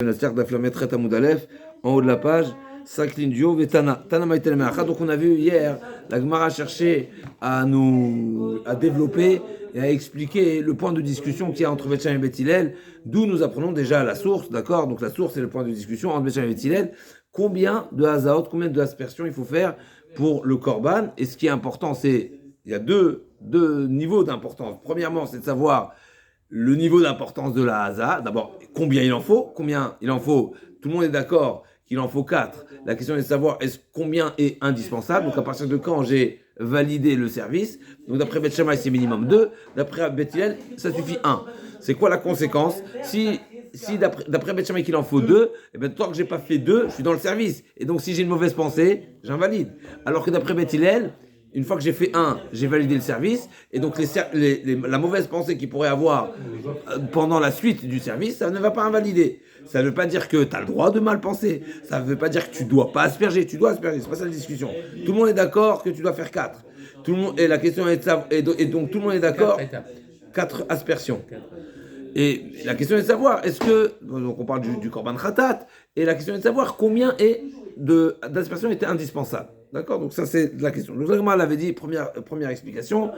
La cercle d'Aflametret Amoudalef, en haut de la page, 5 lignes du haut, Vetana. Tana Maïtel Meacha. Donc on a vu hier, la Gemara cherchait à développer et à expliquer le point de discussion qu'il y a entre Bet Shammai et Bet Hillel, d'où nous apprenons déjà la source, d'accord? Donc la source c'est le point de discussion entre Bet Shammai et Bet Hillel. Combien de hazaot, combien de aspersions il faut faire pour le korban? Et ce qui est important, c'est, il y a deux niveaux d'importance. Premièrement, c'est de savoir le niveau d'importance de la haza. D'abord, combien il en faut? Tout le monde est d'accord qu'il en faut 4. La question est de savoir combien est indispensable. Donc, à partir de quand j'ai validé le service. Donc, d'après Bet Shammai, c'est minimum 2. D'après Bet Hillel, ça suffit 1. C'est quoi la conséquence? Si d'après Bet Shammai qu'il en faut 2, et bien, tant que j'ai pas fait 2, je suis dans le service. Et donc, si j'ai une mauvaise pensée, j'invalide. Alors que d'après Bet Hillel, une fois que j'ai fait 1, j'ai validé le service, et donc la mauvaise pensée qu'il pourrait avoir pendant la suite du service, ça ne va pas invalider. Ça ne veut pas dire que tu as le droit de mal penser, ça ne veut pas dire que tu ne dois pas asperger, tu dois asperger, c'est pas ça la discussion. Tout le monde est d'accord que tu dois faire 4. Et la question est de savoir, et donc tout le monde est d'accord, 4 aspersions. Et la question est de savoir, donc on parle du korban khatat, et la question est de savoir combien d'aspersions étaient indispensables. D'accord? Donc ça c'est la question. Le Zagma l'avait dit, première explication,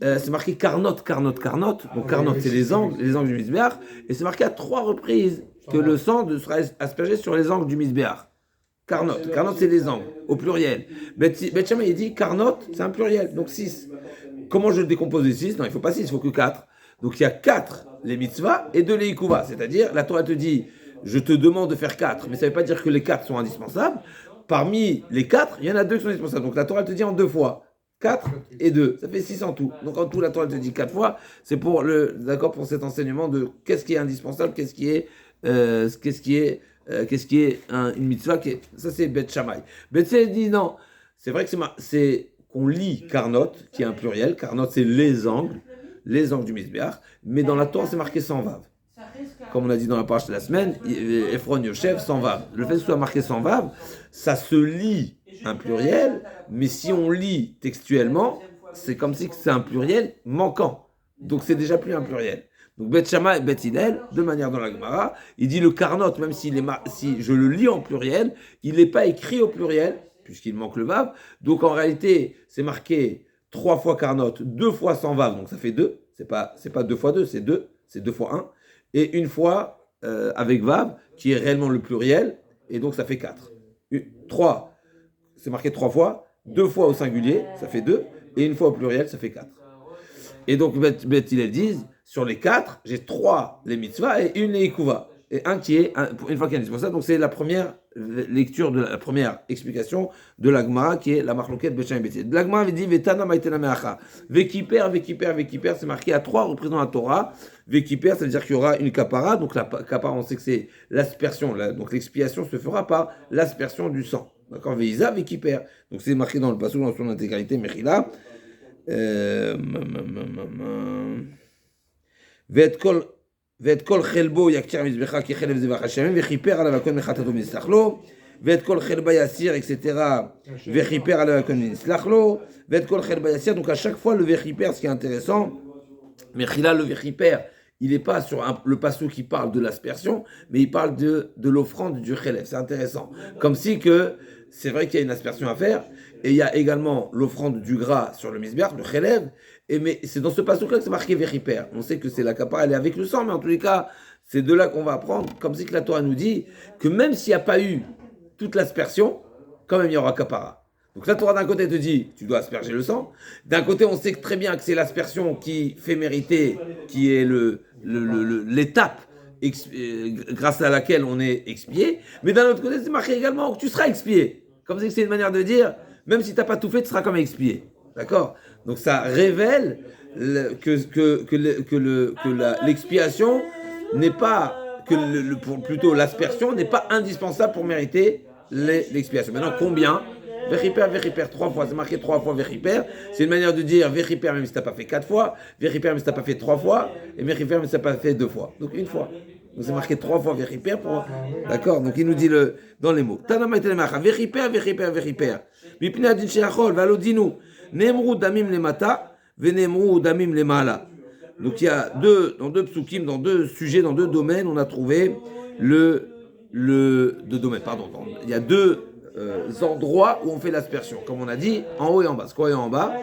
c'est marqué karnot. Donc karnot c'est les angles du misbéach, et c'est marqué à 3 reprises que le sang sera aspergé sur les angles du misbéach. Karnot c'est les angles, au pluriel. Bet Shammai il dit karnot, c'est un pluriel, donc 6. Comment je le décompose de 6? Non, il ne faut pas 6, il faut que 4. Donc il y a 4 les mitzvahs et 2 les ikuva. C'est-à-dire, la Torah te dit, je te demande de faire 4, mais ça ne veut pas dire que les 4 sont indispensables. Parmi les 4, il y en a 2 qui sont indispensables. Donc la Torah te dit en 2 fois. 4 et 2, ça fait 6 en tout. Donc en tout, la Torah te dit 4 fois. C'est pour cet enseignement de qu'est-ce qui est indispensable, qu'est-ce qui est une mitzvah. Ça c'est Bet Shammai. Bet Hillel dit non. C'est vrai que c'est qu'on lit karnot, qui est un pluriel. Karnot c'est les angles du misbéach, mais dans la Torah c'est marqué sans vav. Comme on a dit dans la page de la semaine, Ephron Yoshev sans vav. Le fait que ce soit marqué sans vav, ça se lit un pluriel, mais si on lit textuellement, c'est comme si c'est un pluriel manquant. Donc c'est déjà plus un pluriel. Donc Bet Shammai et Bet Hillel, de manière dans la Gemara, il dit le karnot, même si je le lis en pluriel, il n'est pas écrit au pluriel, puisqu'il manque le vav. Donc en réalité, c'est marqué 3 fois karnot, 2 fois sans vav, donc ça fait 2. C'est pas 2 fois 2, c'est 2 fois 1. Et une fois avec vav, qui est réellement le pluriel, et donc ça fait 4. 3, c'est marqué 3 fois, 2 fois au singulier, ça fait 2, et une fois au pluriel, ça fait 4. Et donc Bet Hillel disent, sur les 4, j'ai 3 les mitzvahs et une les ikuva. Et un qui est, une fois qu'il y a un indispensable, donc c'est la première lecture, la première explication de la Gemara qui est la marloquette Bet Shammai et Bet Hillel. La Gemara avait dit Vetana Maïtena Meacha. Vekiper, c'est marqué à 3 représentants la Torah. Vekiper, ça veut dire qu'il y aura une kapara. Donc la kapara, on sait que c'est l'aspersion. Donc l'expiation se fera par l'aspersion du sang. D'accord? Veisa, Vekiper. Donc c'est marqué dans le passage dans son intégralité, Mechila. ואת כל חלבו יקצר מזבחה כחלב זבח השמן, וכיפר עליו הכל מחטאתו ונסלח לו, ואת כל חלבה יסיר, etc. וכיפר עליו הכל ונסלח לו, ואת כל חלבה יסיר. Donc à chaque fois le vechipper, ce qui est intéressant, Mechila, le vechipper, il n'est pas sur le passage qui parle de l'aspersion, mais il parle de l'offrande du chélèv. C'est intéressant. Comme si que c'est vrai qu'il y a une aspersion à faire, et il y a également l'offrande du gras sur le misbéach, le chélèv. Mais c'est dans ce passage-là que c'est marqué Vechipper. On sait que c'est la kapara, elle est avec le sang, mais en tous les cas, c'est de là qu'on va apprendre, comme si que la Torah nous dit, que même s'il n'y a pas eu toute l'aspersion, quand même il y aura kapara. Donc la Torah d'un côté te dit, tu dois asperger le sang. D'un côté, on sait très bien que c'est l'aspersion qui fait mériter, qui est l'étape grâce à laquelle on est expié. Mais d'un autre côté, c'est marqué également que tu seras expié. Comme si c'est une manière de dire, même si tu n'as pas tout fait, tu seras quand même expié. D'accord? Donc ça révèle que l'expiation n'est pas, plutôt l'aspersion n'est pas indispensable pour mériter l'expiation. Maintenant, combien? Vechipper 3 fois, c'est marqué 3 fois Vechipper. C'est une manière de dire Vechipper même si tu n'as pas fait 4 fois, Vechipper même si tu n'as pas fait 3 fois, et Vechipper même si tu n'as pas fait 2 fois. Donc une fois. Donc c'est marqué 3 fois Vechipper pour. D'accord? Donc il nous dit dans les mots. Tanama Telemacha, Vechipper. Mipina din sheachol, valodinu. Nemru damim lemata, venemru damim lemala. Donc il y a dans deux psukim, dans 2 sujets, dans 2 domaines, on a trouvé de domaine. Pardon, il y a deux endroits où on fait l'aspersion. Comme on a dit, en haut et en bas. Quoi, en bas?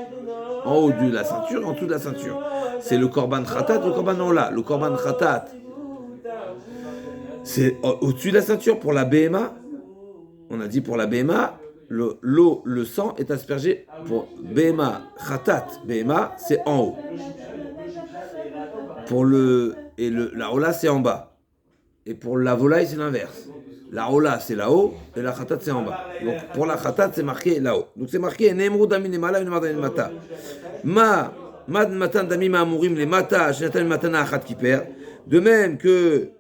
En haut de la ceinture, en dessous de la ceinture. C'est le korban khatat, le korban ola. Le korban khatat, c'est au-dessus de la ceinture pour la BMA. On a dit pour la BMA, le sang est aspergé pour BMA, khatat, BMA, c'est en haut. Pour la ola, c'est en bas. Et pour la volaille, c'est l'inverse. La ola, c'est là-haut, et la khatat, c'est en bas. Donc pour la khatat, c'est marqué là-haut. Donc c'est marqué Nemrou Damin Lemala, Nemrou Damin Mata. Mad Matan Damim Amurim les Mata, Shenatan Matana Achat Kiper. De même que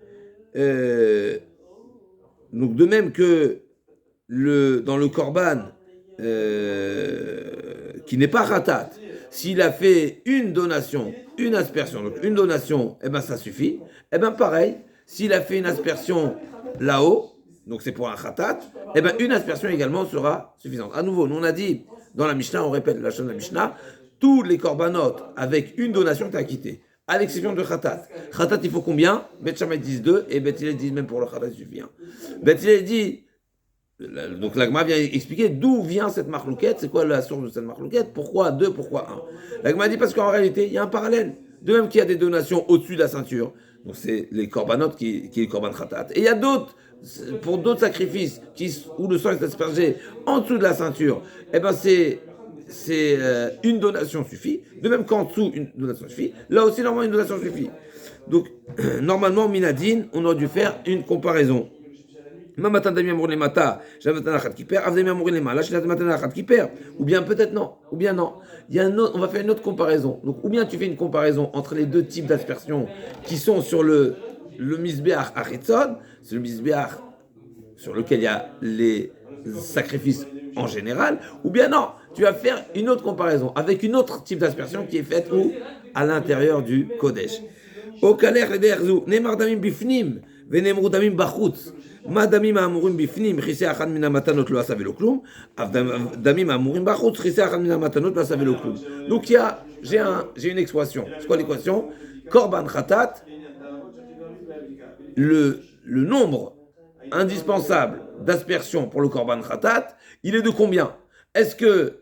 dans le korban qui n'est pas khatat, s'il a fait une donation, une aspersion, donc une donation, eh ben ça suffit. Eh ben pareil, s'il a fait une aspersion là-haut, donc c'est pour un khatat, eh ben une aspersion également sera suffisante. À nouveau, nous on a dit dans la Mishnah, on répète la chaîne de la Mishnah, tous les korbanot avec une donation t'as acquitté, à l'exception de khatat. Khatat il faut combien? Bet Shammai disent 2 et Bet Hillel disent même pour le khatat il suffit. Bet Hillel dit, donc l'Agma vient expliquer d'où vient cette marlouquette, c'est quoi la source de cette marlouquette, pourquoi 2, pourquoi 1. L'Agma dit parce qu'en réalité il y a un parallèle. De même qu'il y a des donations au-dessus de la ceinture, donc c'est les korbanot qui est le korban khatat. Et il y a d'autres, pour d'autres sacrifices où le sang est aspergé en dessous de la ceinture, eh ben c'est une donation suffit. De même qu'en dessous une donation suffit, là aussi normalement une donation suffit. Donc normalement minadine, on aurait dû faire une comparaison. Ou bien peut-être non, ou bien non. On va faire une autre comparaison. Donc, ou bien tu fais une comparaison entre les deux types d'aspersions qui sont sur le misbéach achitzon, c'est le misbéach sur lequel il y a les sacrifices en général, ou bien non, tu vas faire une autre comparaison avec une autre type d'aspersion qui est faite où à l'intérieur du Kodesh. Au kaler ederzu, nemar damim bifnim, venemru damim bachutz. Madamim amurim bifnim, chissé achad mina matanot lo asa velo klum, damim amurim bachutz, chissé achad mina matanot lo asa velo klum. Donc j'ai une expression. C'est quoi l'équation? Korban khatat, le nombre indispensable d'aspersion pour le korban khatat, il est de combien? Est-ce que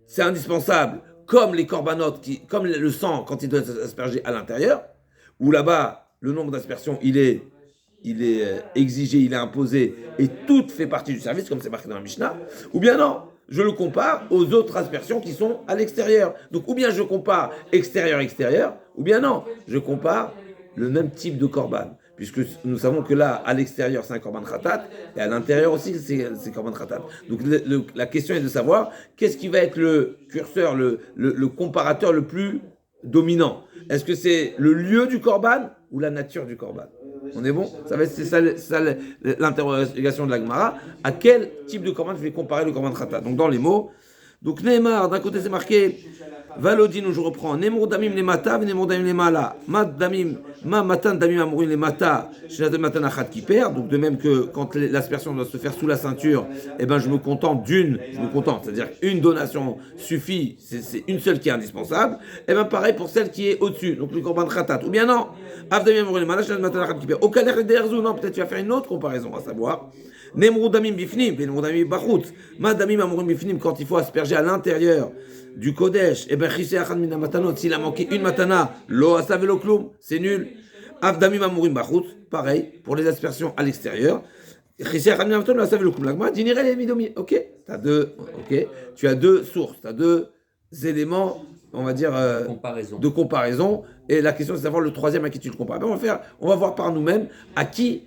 c'est indispensable comme les korbanot, comme le sang quand il doit être aspergé à l'intérieur, ou là-bas le nombre d'aspersions il est exigé, il est imposé et tout fait partie du service comme c'est marqué dans la Mishnah, ou bien non, je le compare aux autres aspersions qui sont à l'extérieur. Donc ou bien je compare extérieur, ou bien non, je compare le même type de korban. Puisque nous savons que là, à l'extérieur, c'est un korban khatat, et à l'intérieur aussi, c'est korban khatat. Donc la question est de savoir qu'est-ce qui va être le curseur, le comparateur le plus dominant. Est-ce que c'est le lieu du korban ou la nature du korban? On est bon? C'est ça l'interrogation de la Gemara. À quel type de korban je vais comparer le korban khatat? Donc dans les mots, donc Neymar, d'un côté c'est marqué Valodine, où je reprends Nemrou damim les mata, Nemrou damim les mala, matan damim amourin les mata, Shenat matan achat qui perd. Donc de même que quand l'aspersion doit se faire sous la ceinture, eh ben je me contente, c'est-à-dire une donation suffit, c'est une seule qui est indispensable. Eh ben pareil pour celle qui est au-dessus, donc le korban khatat. Ou bien non, av damim amourin les mala, Shenat matan achat qui perd. Au kaler derzu, non, peut-être tu vas faire une autre comparaison, à savoir Nemrou damim bifnim, Nemrou damim bachut, damim amourin bifnim, quand il faut asperger à l'intérieur du Kodesh, et ben chissé achad mina matanot, s'il a manqué une matana, lo asa velo klum, c'est nul. Avdamim amurim bachut, pareil, pour les aspersions à l'extérieur. Chissé achad mina matanot, lo asa velo klum. L'agma, dinire les midomi. Ok, tu as deux sources, tu as deux éléments, on va dire, de comparaison. Et la question c'est de savoir le troisième à qui tu le compares. Ben, on va voir par nous-mêmes à qui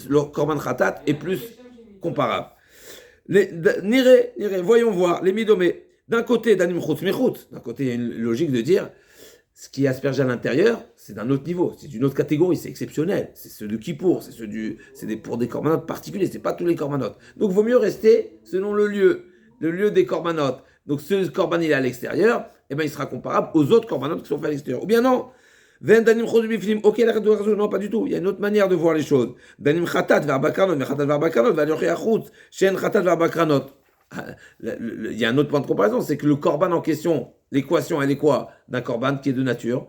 le korban khatat est plus comparable. Nire, voyons voir, les midomé. D'un côté, danim chutz mechutz. D'un côté, il y a une logique de dire ce qui est aspergé à l'intérieur, c'est d'un autre niveau, c'est d'une autre catégorie, c'est exceptionnel. C'est ceux de Kippour, pour des corbanotes particuliers, c'est pas tous les corbanotes. Donc, il vaut mieux rester selon le lieu des corbanotes. Donc, ce corban il est à l'extérieur, eh ben, il sera comparable aux autres corbanotes qui sont faits à l'extérieur. Ou bien non. Danim chutz bifnim. Ok, non, pas du tout. Il y a une autre manière de voir les choses. Danim chatat verbakranot, mais chatat verbakranot, valioché achutz, shen chatat verbakranot. Il y a un autre point de comparaison, c'est que le korban en question, l'équation, elle est quoi? D'un korban qui est de nature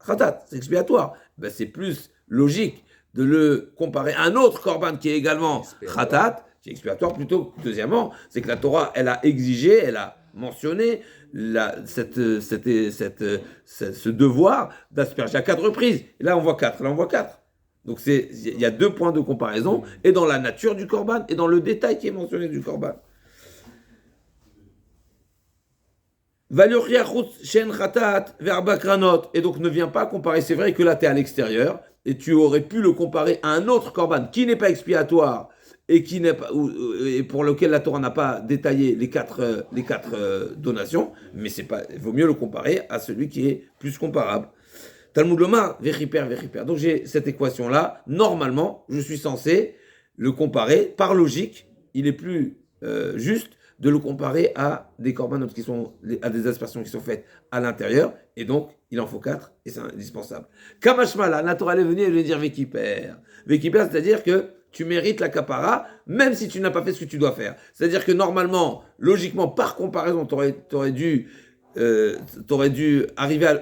khatat, c'est expiatoire. Ben, c'est plus logique de le comparer à un autre korban qui est également khatat, qui est expiatoire plutôt. Deuxièmement, c'est que la Torah, elle a exigé, elle a mentionné ce devoir d'asperger à 4 reprises. Et là, on voit 4. Donc, il y a 2 points de comparaison, et dans la nature du korban, et dans le détail qui est mentionné du korban. Et donc, ne viens pas comparer. C'est vrai que là, tu es à l'extérieur, et tu aurais pu le comparer à un autre korban qui n'est pas expiatoire, et et pour lequel la Torah n'a pas détaillé les quatre donations, mais il vaut mieux le comparer à celui qui est plus comparable. Talmud Lomar, Vechiper. Donc j'ai cette équation-là. Normalement, je suis censé le comparer. Par logique, il est plus juste de le comparer à des korbanot à des aspersions qui sont faites à l'intérieur. Et donc, il en faut 4 et c'est indispensable. Kamashmala, la Torah est venue et lui dire Vechiper. Vechiper, c'est-à-dire que tu mérites la kapara, même si tu n'as pas fait ce que tu dois faire. C'est-à-dire que normalement, logiquement, par comparaison, t'aurais dû arriver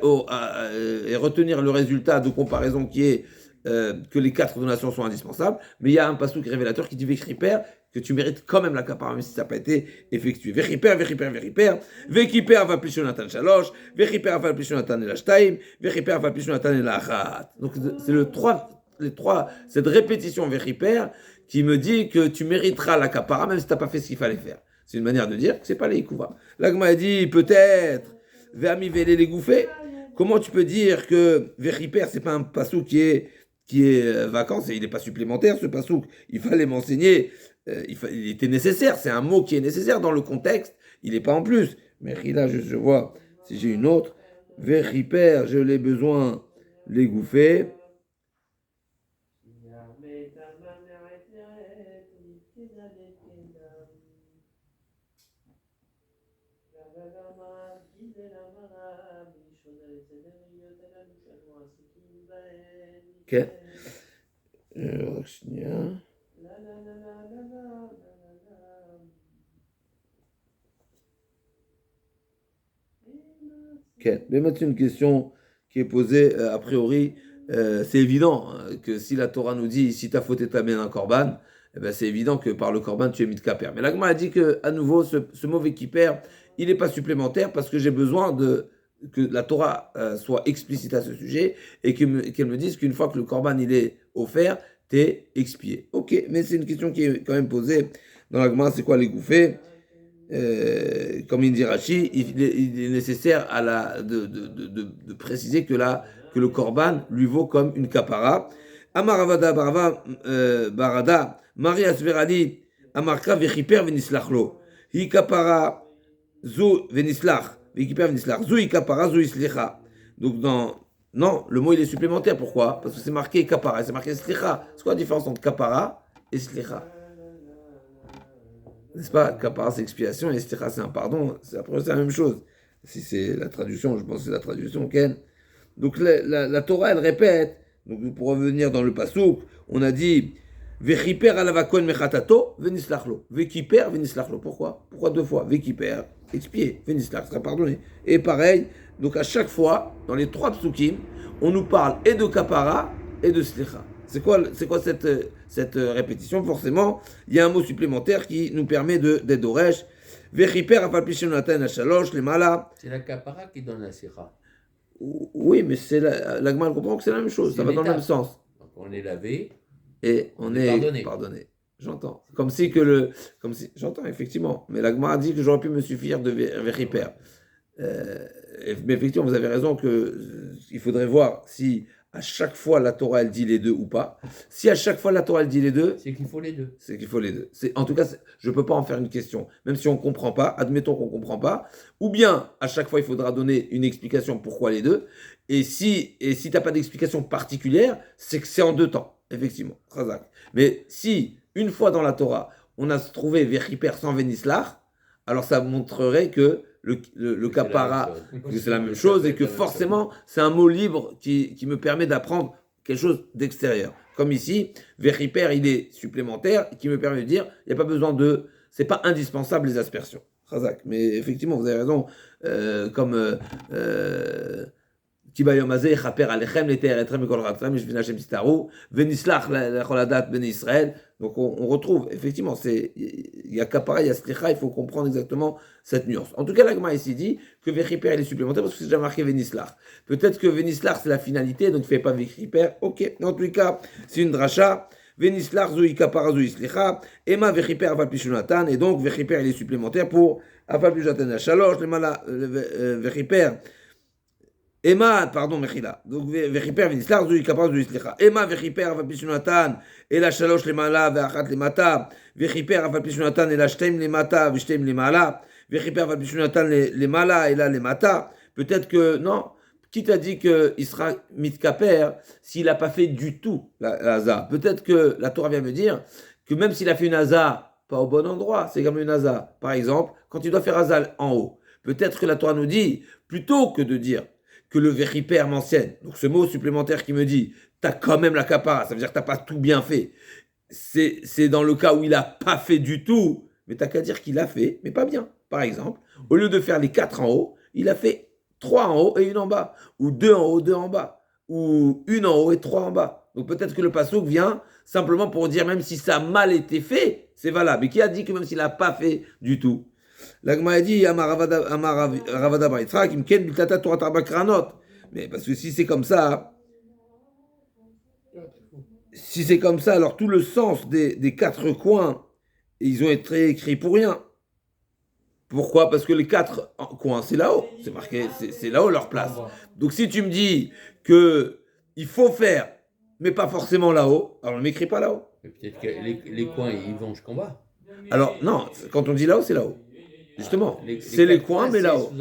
et retenir le résultat de comparaison qui est que les 4 donations sont indispensables, mais il y a un passouk révélateur qui dit Vechiper, que tu mérites quand même la kapara, même si ça n'a pas été effectué. Vechiper, Vechiper va plus Natan Shalosh, Vechiper va plus Natan Elashtaim, Vechiper va plus Natan Elachat. Donc c'est cette répétition Vechiper qui me dit que tu mériteras la kapara, même si tu n'as pas fait ce qu'il fallait faire. C'est une manière de dire que ce n'est pas les Ikouva. L'Agma a dit peut-être Ve'ami vele les gouffés. Comment tu peux dire que Vechiper, ce n'est pas un passouk qui est vacances et il n'est pas supplémentaire ce passouk. Il fallait m'enseigner, il était nécessaire, c'est un mot qui est nécessaire dans le contexte, il n'est pas en plus. Mais là, je vois, si j'ai une autre, Vechiper, je l'ai besoin, les gouffés. כן. רק שנייה. כן. באמת c'est une question qui est posée a priori. C'est évident que si la Torah nous dit si ta faute est amène un korban, eh ben c'est évident que par le korban tu es mis de kaper. Mais l'Agma a dit que à nouveau ce mauvais kiper, il n'est pas supplémentaire parce que j'ai besoin que la Torah soit explicite à ce sujet et qu'elle me dise qu'une fois que le korban il est offert, t'es expié. Ok, mais c'est une question qui est quand même posée dans l'Agma, c'est quoi les gouffés comme il dit Rashi, il est nécessaire de préciser que le korban lui vaut comme une kapara. Amaravada barada, Maria Sverali, Amarka vechiper venislachlo. Hi kapara zu venislach. Donc non, le mot il est supplémentaire. Pourquoi? Parce que c'est marqué kapara, c'est marqué slicha. C'est quoi la différence entre kapara et slicha? N'est-ce pas? Kapara c'est expiation et slicha c'est un pardon. C'est la même chose. Si c'est la traduction, je pense que c'est la traduction. Ken. Donc la Torah elle répète. Donc pour revenir dans le pasouk, on a dit Vechiper alavakon mechatato venislachlo. Vechiper venislachlo. Pourquoi 2 fois? Vechiper, expié, venislach, sera pardonné. Et pareil, donc à chaque fois, dans les 3 psukim, on nous parle et de kapara et de slicha. C'est quoi cette répétition? Forcément, il y a un mot supplémentaire qui nous permet d'être d'oresh. Vechiper afalpishen natan ashalosh lemala. C'est la kapara qui donne la slicha. Oui, mais l'Agma comprend que c'est la même chose, ça va dans le même sens. Donc on est lavé. Et on est pardonné. J'entends. J'entends, effectivement. Mais l'Agma a dit que j'aurais pu me suffire de Vechiper. Mais effectivement, vous avez raison qu'il faudrait voir si à chaque fois la Torah elle dit les deux ou pas. Si à chaque fois la Torah elle dit les deux, c'est qu'il faut les deux. En tout cas, je ne peux pas en faire une question. Même si on ne comprend pas, admettons qu'on ne comprend pas. Ou bien, à chaque fois, il faudra donner une explication pourquoi les deux. Et si tu n'as pas d'explication particulière, c'est que c'est en 2 temps. Effectivement, Razak. Mais si, une fois dans la Torah, on a trouvé Vechiper sans Venislach, alors ça montrerait que le kapara, que c'est la même chose et que forcément, c'est un mot libre qui me permet d'apprendre quelque chose d'extérieur. Comme ici, Vechiper, il est supplémentaire, qui me permet de dire, il n'y a pas besoin c'est pas indispensable les aspersions. Razak. Mais effectivement, vous avez raison, כי ביום הזה יכפר עליכם לתאר אתכם מכל רעתכם בשביל השם תסתערו ונסלח לכל הדת בני Israël. Donc on retrouve, effectivement, il y a kapara, il y a slicha, il faut comprendre exactement cette nuance. En tout cas, la Gemara ici dit que Vechiper il est supplémentaire parce que c'est déjà marqué Venislach. Peut-être que Venislach c'est la finalité, donc il ne fait pas Vechiper. Ok, en tout cas, c'est une dracha. Venislach zui kapara zui slicha. Ema Vechiper afal pishunatan. Et donc Vechiper il est supplémentaire pour afal pishunatan. Shalosh, le mala Vechiper. Emma, pardon, Mechila. Donc, Vechiper, Venislach, Zui, Kapar, Zui, Slicha. Emma, Vechiper, Afal Pishunatan, et la Shalosh, les Mala, Veachat, les Mata. Vechiper, Afal Pishunatan, et la Shtem, les Mata, Vishtem, les Mala. Vechiper, Afal Pishunatan, les Mala, et là, les Mata. Peut-être que, non. Qui t'a dit qu'il sera mitkaper s'il n'a pas fait du tout la Haza? Peut-être que la Torah vient me dire que même s'il a fait une Haza, pas au bon endroit, c'est comme une Haza. Par exemple, quand il doit faire Haza en haut. Peut-être que la Torah nous dit, plutôt que de dire que le Vechiper mentionne, donc ce mot supplémentaire qui me dit, t'as quand même la kapara, ça veut dire que t'as pas tout bien fait. C'est dans le cas où il a pas fait du tout, mais t'as qu'à dire qu'il a fait, mais pas bien. Par exemple, au lieu de faire les 4 en haut, il a fait 3 en haut et 1 en bas, ou 2 en haut, 2 en bas, ou 1 en haut et 3 en bas. Donc peut-être que le passouk vient simplement pour dire, même si ça a mal été fait, c'est valable. Mais qui a dit que même s'il n'a pas fait du tout? L'Agma a dit, Ravada Baitra, qui me ken biltata Torah Arba Kranot. Mais parce que si c'est comme ça, alors tout le sens des 4 coins, ils ont été écrits pour rien. Pourquoi? Parce que les 4 coins, c'est là-haut. C'est marqué, c'est là-haut leur place. Donc si tu me dis que il faut faire, mais pas forcément là-haut, alors ne m'écris pas là-haut. Mais peut-être que les coins, ils vont jusqu'en bas. Alors non, quand on dit là-haut, c'est là-haut. Justement, c'est les coins, mais là-haut.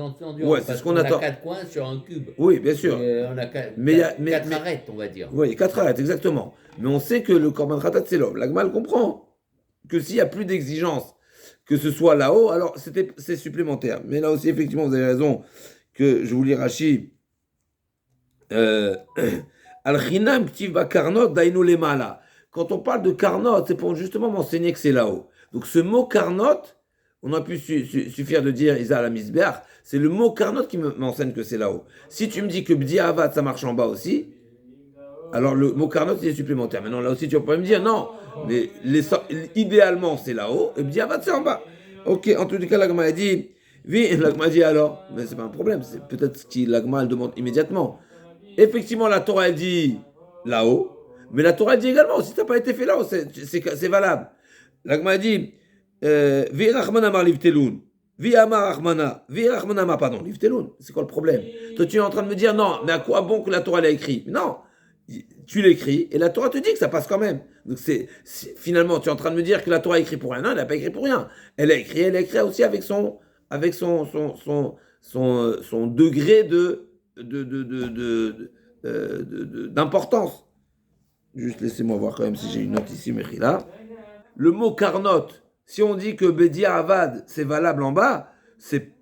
Ouais, c'est ce qu'on attend. On a 4 coins sur un cube. Oui, bien sûr. On a 4 arêtes, on va dire. Oui, 4 arêtes, exactement. Mais on sait que le Korban Khatat, c'est l'homme. L'Agma comprend que s'il n'y a plus d'exigence, que ce soit là-haut, alors c'est supplémentaire. Mais là aussi, effectivement, vous avez raison, que je vous lis Rashi. Al-Chinam Ktiv Karnot Dainu Lemala. Quand on parle de Karnot, c'est pour justement m'enseigner que c'est là-haut. Donc ce mot Karnot, on a pu suffire de dire Isa la Misbeach, c'est le mot Karnot qui m'enseigne que c'est là-haut. Si tu me dis que Bdi Avad ça marche en bas aussi, alors le mot Karnot il est supplémentaire. Maintenant là aussi tu vas me dire non, idéalement c'est là-haut et Bdi Avad c'est en bas. Ok, en tout cas l'Agma a dit, l'Agma a dit alors, mais c'est pas un problème, c'est peut-être ce que l'Agma demande immédiatement. Effectivement la Torah a dit là-haut, mais la Torah dit également si ça n'a pas été fait là-haut, c'est valable. L'Agma a dit Virachmana mar livtelun. Virachmana pardon, livtelun. C'est quoi le problème? Toi, tu es en train de me dire non, mais à quoi bon que la Torah l'a écrit? Non, tu l'écris et la Torah te dit que ça passe quand même. Donc finalement, tu es en train de me dire que la Torah a écrit pour rien. Non, elle n'a pas écrit pour rien. Elle a écrit aussi avec son degré d'importance. Juste laissez-moi voir quand même si j'ai une note ici, Mechila. Le mot Karnot, si on dit que Bedia Avad, c'est valable en bas, c'est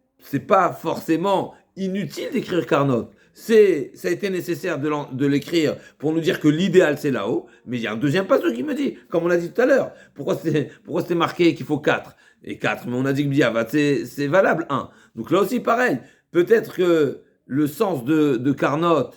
pas forcément inutile d'écrire Karnot. Ça a été nécessaire de l'écrire pour nous dire que l'idéal c'est là-haut, mais il y a un deuxième passage qui me dit, comme on a dit tout à l'heure, pourquoi c'était marqué qu'il faut 4 et 4, mais on a dit que Bedia Avad, c'est valable 1. Donc là aussi pareil, peut-être que le sens de Karnot,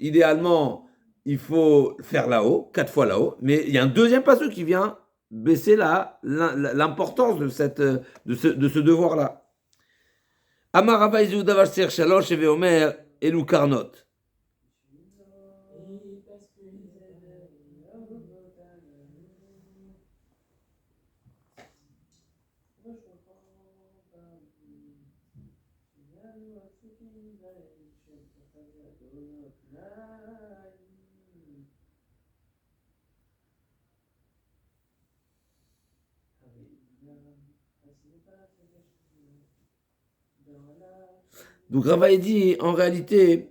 idéalement, il faut faire là-haut, 4 fois là-haut, mais il y a un deuxième passage qui vient baisser l'importance de ce devoir-là. Amar Rava Izu Davar Ser Shalosh Eve Omer Elu Karnot. Donc Rava dit, en réalité,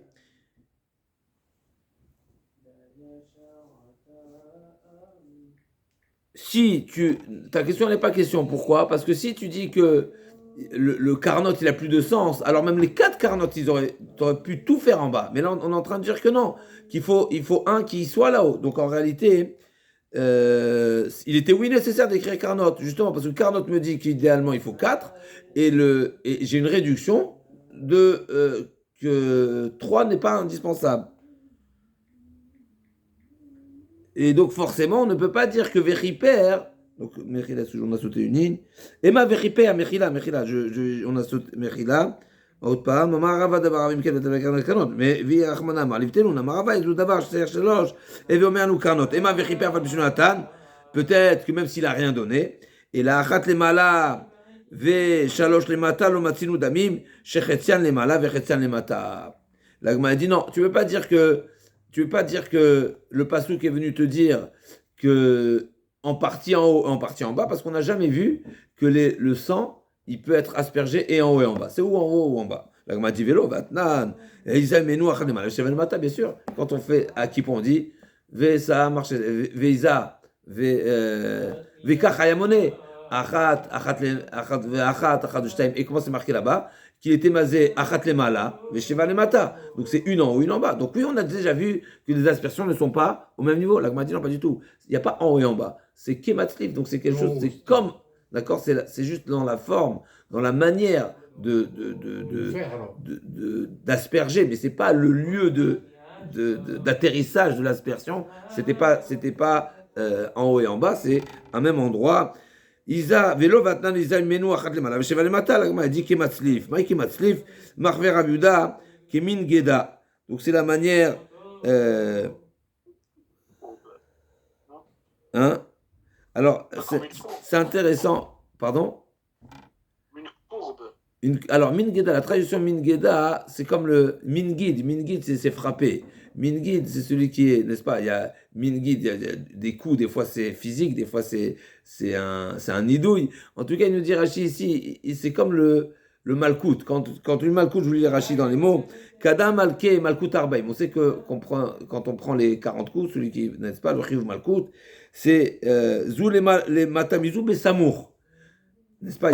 ta question n'est pas question. Pourquoi? Parce que si tu dis que le Karnot, il a plus de sens, alors même les 4 Karnot, t'aurais pu tout faire en bas. Mais là, on est en train de dire que non, il faut un qui soit là-haut. Donc en réalité, il était nécessaire d'écrire Karnot, justement, parce que Karnot me dit qu'idéalement, il faut 4, et j'ai une réduction que 3 n'est pas indispensable. Et donc forcément, on ne peut pas dire que Vechiper, donc Mechila, on a sauté une ligne, Emma Vechiper, Mechila, on a sauté Mechila, עוד פעם, אמר רבא דבר רבים כן ותבקרנו קרנות, והביא רחמנא אמר לבטלו, אמר רבא איזו דבר שצריך 3, et אומר לנו קרנות, Emma Vechiper, אבל בשביל נתן, peut-être que même s'il a rien donné, et la אחת למעלה ו3 למטה לא מצינו דמים, שחציין למעלה וחציין למטה. L'Agma dit non, tu veux pas dire que le pasouk est venu te dire que en partie en haut, en partie en bas, parce qu'on n'a jamais vu que le sang, il peut être aspergé et en haut et en bas. C'est ou en haut ou en bas. L'Agma dit vélo, vatnan, bien sûr. Quand on fait à qui on dit, ça a marché, veisa, vekach hayamone, achat, et comment c'est marqué là-bas? Qu'il était mazé achat le mala, vesheva le mata. Donc c'est une en haut, une en bas. Donc oui, on a déjà vu que les aspersions ne sont pas au même niveau. L'Agma dit non, pas du tout. Il n'y a pas en haut et en bas. C'est kematzlif, donc c'est quelque chose, c'est comme, d'accord, c'est juste dans la forme, dans la manière d'asperger, mais c'est pas le lieu d'atterrissage de l'aspersion. C'était pas en haut et en bas, c'est un même endroit. Isa velo vatnan Isa menu achat lemala vesheva lemata. L'Agma dit kematzlif. Maï kematzlif marver abuda kemin geda. Donc c'est la manière. Hein? Alors c'est intéressant. Pardon? Une courbe. Alors min geda, la traduction min geda, c'est comme le min guide. Min guide, c'est frapper. Min guide, c'est celui qui est, n'est-ce pas? Il y a min guide, il y a des coups, des fois c'est physique, des fois c'est un nidouille. En tout cas, il nous dit Rashi ici, c'est comme le malkout. Quand une malkout, je vous lis Rashi dans les mots, Kada malke et malkout arbaim. On sait que quand on prend les 40 coups, celui qui, n'est-ce pas, le chiv malkout, c'est zou les matamizou besamour. N'est-ce pas?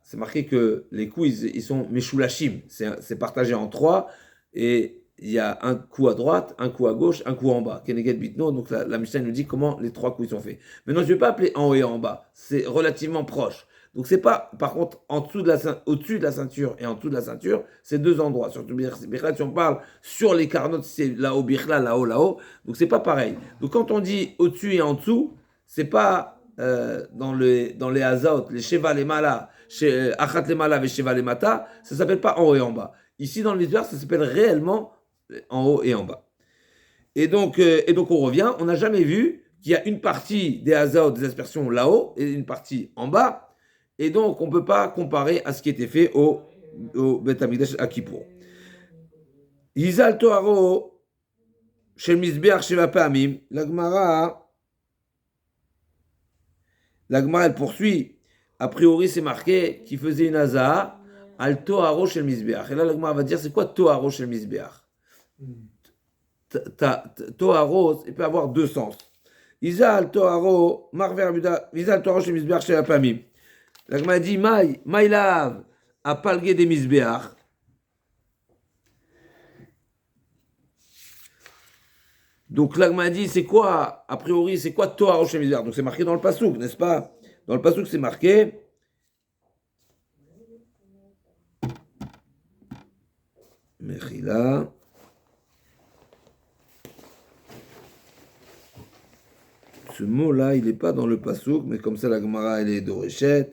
C'est marqué que les coups, ils sont meshulashim. C'est partagé en 3 et il y a un coup à droite, un coup à gauche, un coup en bas. Keneged bitno, donc la Mishnah nous dit comment les 3 coups ils sont faits. Maintenant, je ne vais pas appeler en haut et en bas, c'est relativement proche. Donc c'est pas, par contre, au-dessus de la ceinture et en dessous de la ceinture, c'est 2 endroits. Surtout, si on parle sur les carnotes, c'est là-haut, bichla, là-haut, donc c'est pas pareil. Donc quand on dit au-dessus et en dessous, c'est pas dans les azot, les sheva, les mala, achat les mala, et sheva les mata, ça s'appelle pas en haut et en bas. Ici, dans le Misber, ça s'appelle réellement en haut et en bas. Et donc on revient, on n'a jamais vu qu'il y a une partie des azot, des aspersions là-haut et une partie en bas. Et donc on ne peut pas comparer à ce qui était fait au Beth Amikdash à Kippour. Yizal Toharo Shel Mizbeach Sheva Pa'amim. La Gemara elle poursuit. A priori c'est marqué qu'il faisait une azaha al Toharo Shel Mizbeach. Et là la Gemara va dire c'est quoi Toharo Shel Mizbeach? Toharo, il peut avoir 2 sens. Izal Toharo, Marver Buda, Izal Toharo chez Misbeach chez la Pamim. La Gemara dit Maïlav a palgué des Misbeach. Donc la Gemara dit c'est quoi, a priori, c'est quoi Toharo chez Misbeach? Donc c'est marqué dans le Pasouk, n'est-ce pas? Dans le Pasouk c'est marqué. Mechila. Ce mot-là, il n'est pas dans le Pasouk, mais comme ça, la Gemara, elle est d'Orechet.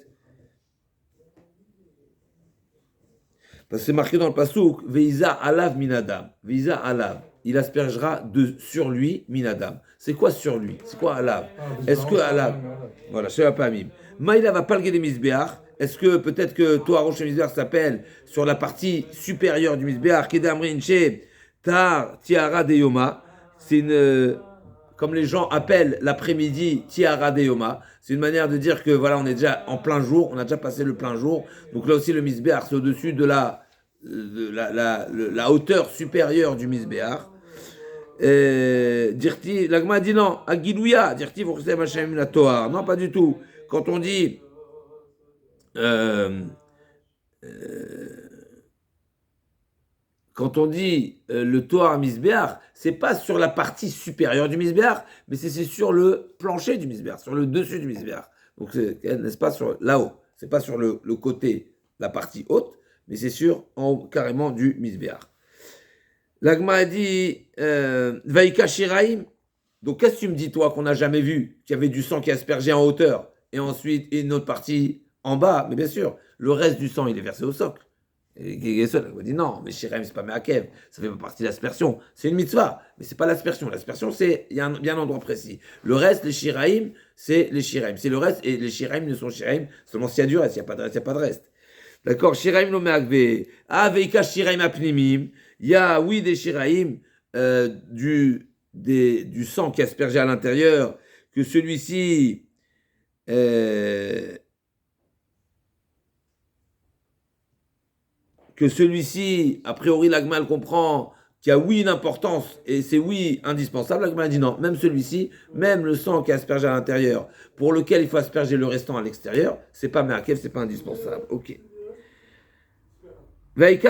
Parce que c'est marqué dans le Pasouk, Veiza alav minadam. Veiza alav. Il aspergera sur lui minadam. C'est quoi sur lui? C'est quoi alav? Est-ce que alav. Voilà, je ne sais pas, Mim. Maïla va palguer des misbéach. Est-ce que peut-être que Toharo chez misbéach s'appelle sur la partie supérieure du misbéach, Kedamrin chez Tar Tiara de Yoma. C'est une. Comme les gens appellent l'après-midi Tiara de Yoma, c'est une manière de dire que voilà, on est déjà en plein jour, on a déjà passé le plein jour. Donc là aussi, le misbéach, c'est au-dessus de la hauteur supérieure du misbéach. Dirti, l'agma dit non, Agilouya, Dirti, vous restez Hashem la Tohar. Non, pas du tout. Quand on dit le Tohar Misbéach, c'est pas sur la partie supérieure du Misbéach, mais c'est sur le plancher du Misbéach, sur le dessus du Misbéach. Donc, n'est-ce pas, sur là-haut. C'est pas sur le côté, la partie haute, mais c'est sur en haut, carrément du Misbéach. L'Agma a dit Vaïka Shiraim. Donc, qu'est-ce que tu me dis, toi, qu'on n'a jamais vu, qu'il y avait du sang qui aspergeait en hauteur, et ensuite une autre partie en bas? Mais bien sûr, le reste du sang, il est versé au socle. Et Gesson dit non, mais Shiraim, c'est pas Meakev, ça fait pas partie de l'aspersion. C'est une mitzvah, mais c'est pas l'aspersion. L'aspersion, il y a un endroit précis. Le reste, les Shiraim, c'est les Shiraim. C'est le reste, et les Shiraim ne sont Shiraim seulement s'il y a du reste, il n'y a pas de reste, il n'y a pas de reste. D'accord, Shiraim lo Meakve, Aveika Shiraim apnimim, il y a, oui, des Shiraim, du sang qui est aspergé à l'intérieur, que celui-ci a priori, l'Agma le comprend, qu'il y a oui une importance, et c'est oui indispensable, l'Agma dit non, même celui-ci, même le sang qui est aspergé à l'intérieur, pour lequel il faut asperger le restant à l'extérieur, c'est pas Meakev, c'est pas indispensable. Ok. L'Agma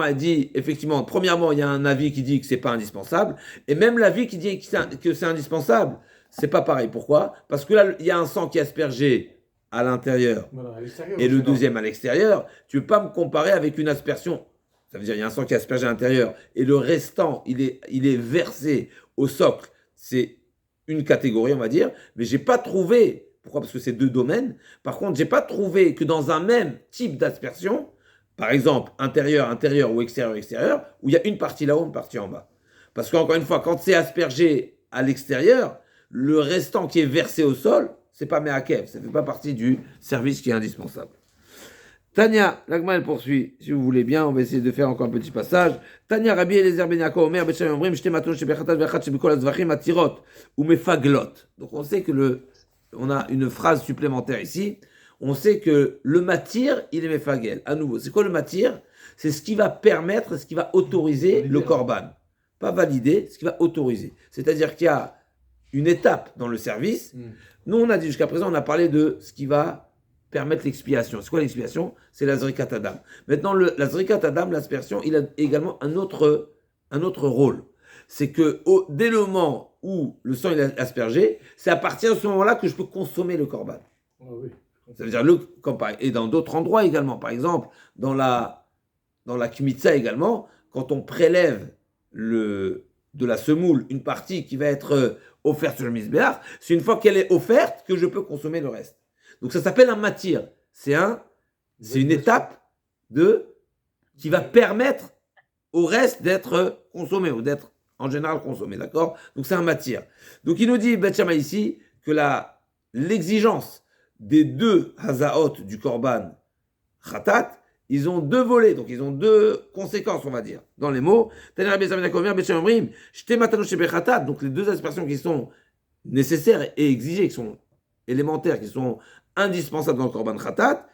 a dit, effectivement, premièrement, il y a un avis qui dit que c'est pas indispensable, et même l'avis qui dit que c'est indispensable, c'est pas pareil. Pourquoi? Parce que là, il y a un sang qui est aspergé à l'intérieur, Voilà, et le deuxième à l'extérieur. Tu ne peux pas me comparer avec une aspersion. Ça veut dire il y a un sang qui est aspergé à l'intérieur, et le restant, il est versé au socle. C'est une catégorie, on va dire, mais j'ai pas trouvé. Pourquoi? Parce que c'est deux domaines. Par contre, j'ai pas trouvé que dans un même type d'aspersion, par exemple intérieur, intérieur ou extérieur, extérieur, où il y a une partie là-haut, une partie en bas. Parce qu'encore une fois, quand c'est aspergé à l'extérieur, le restant qui est versé au sol, c'est pas Meakev, ça ne fait pas partie du service qui est indispensable. Tania, l'Agma elle poursuit, si vous voulez bien, on va essayer de faire encore un petit passage. Tania, Rabbi Eliezer ben Yaakov, Omer, Betchem, Omrim, Shte Maton, Shebechatat, Vechat, Shebikol, Azvachim, Atirot, ou Mefaglot. Donc on sait que on a une phrase supplémentaire ici. On sait que le matir, il est Mefagel. À nouveau, c'est quoi le matir? C'est ce qui va permettre, ce qui va autoriser le korban. Pas valider, ce qui va autoriser. C'est-à-dire qu'il y a une étape dans le service. Nous, on a dit jusqu'à présent, on a parlé de ce qui va permettre l'expiation. C'est quoi l'expiation? C'est la Zrikat Adam. Maintenant, la Zrikat Adam, l'aspersion, il a également un autre rôle. C'est que dès le moment où le sang est aspergé, c'est à partir de ce moment-là que je peux consommer le korban. Ah oui. Ça veut dire, et dans d'autres endroits également, par exemple, dans la Kmitza également, quand on prélève de la semoule une partie qui va être offerte sur le misbéach, c'est une fois qu'elle est offerte que je peux consommer le reste. Donc ça s'appelle un matir. C'est une étape qui va permettre au reste d'être consommé ou d'être en général consommé, d'accord? Donc c'est un matir. Donc il nous dit, Beth Shammai ici, que l'exigence des deux hazaot du korban khatat, ils ont deux volets, donc ils ont deux conséquences, on va dire, dans les mots. Donc les deux aspersions qui sont nécessaires et exigées, qui sont élémentaires, qui sont indispensables dans le korban khatat,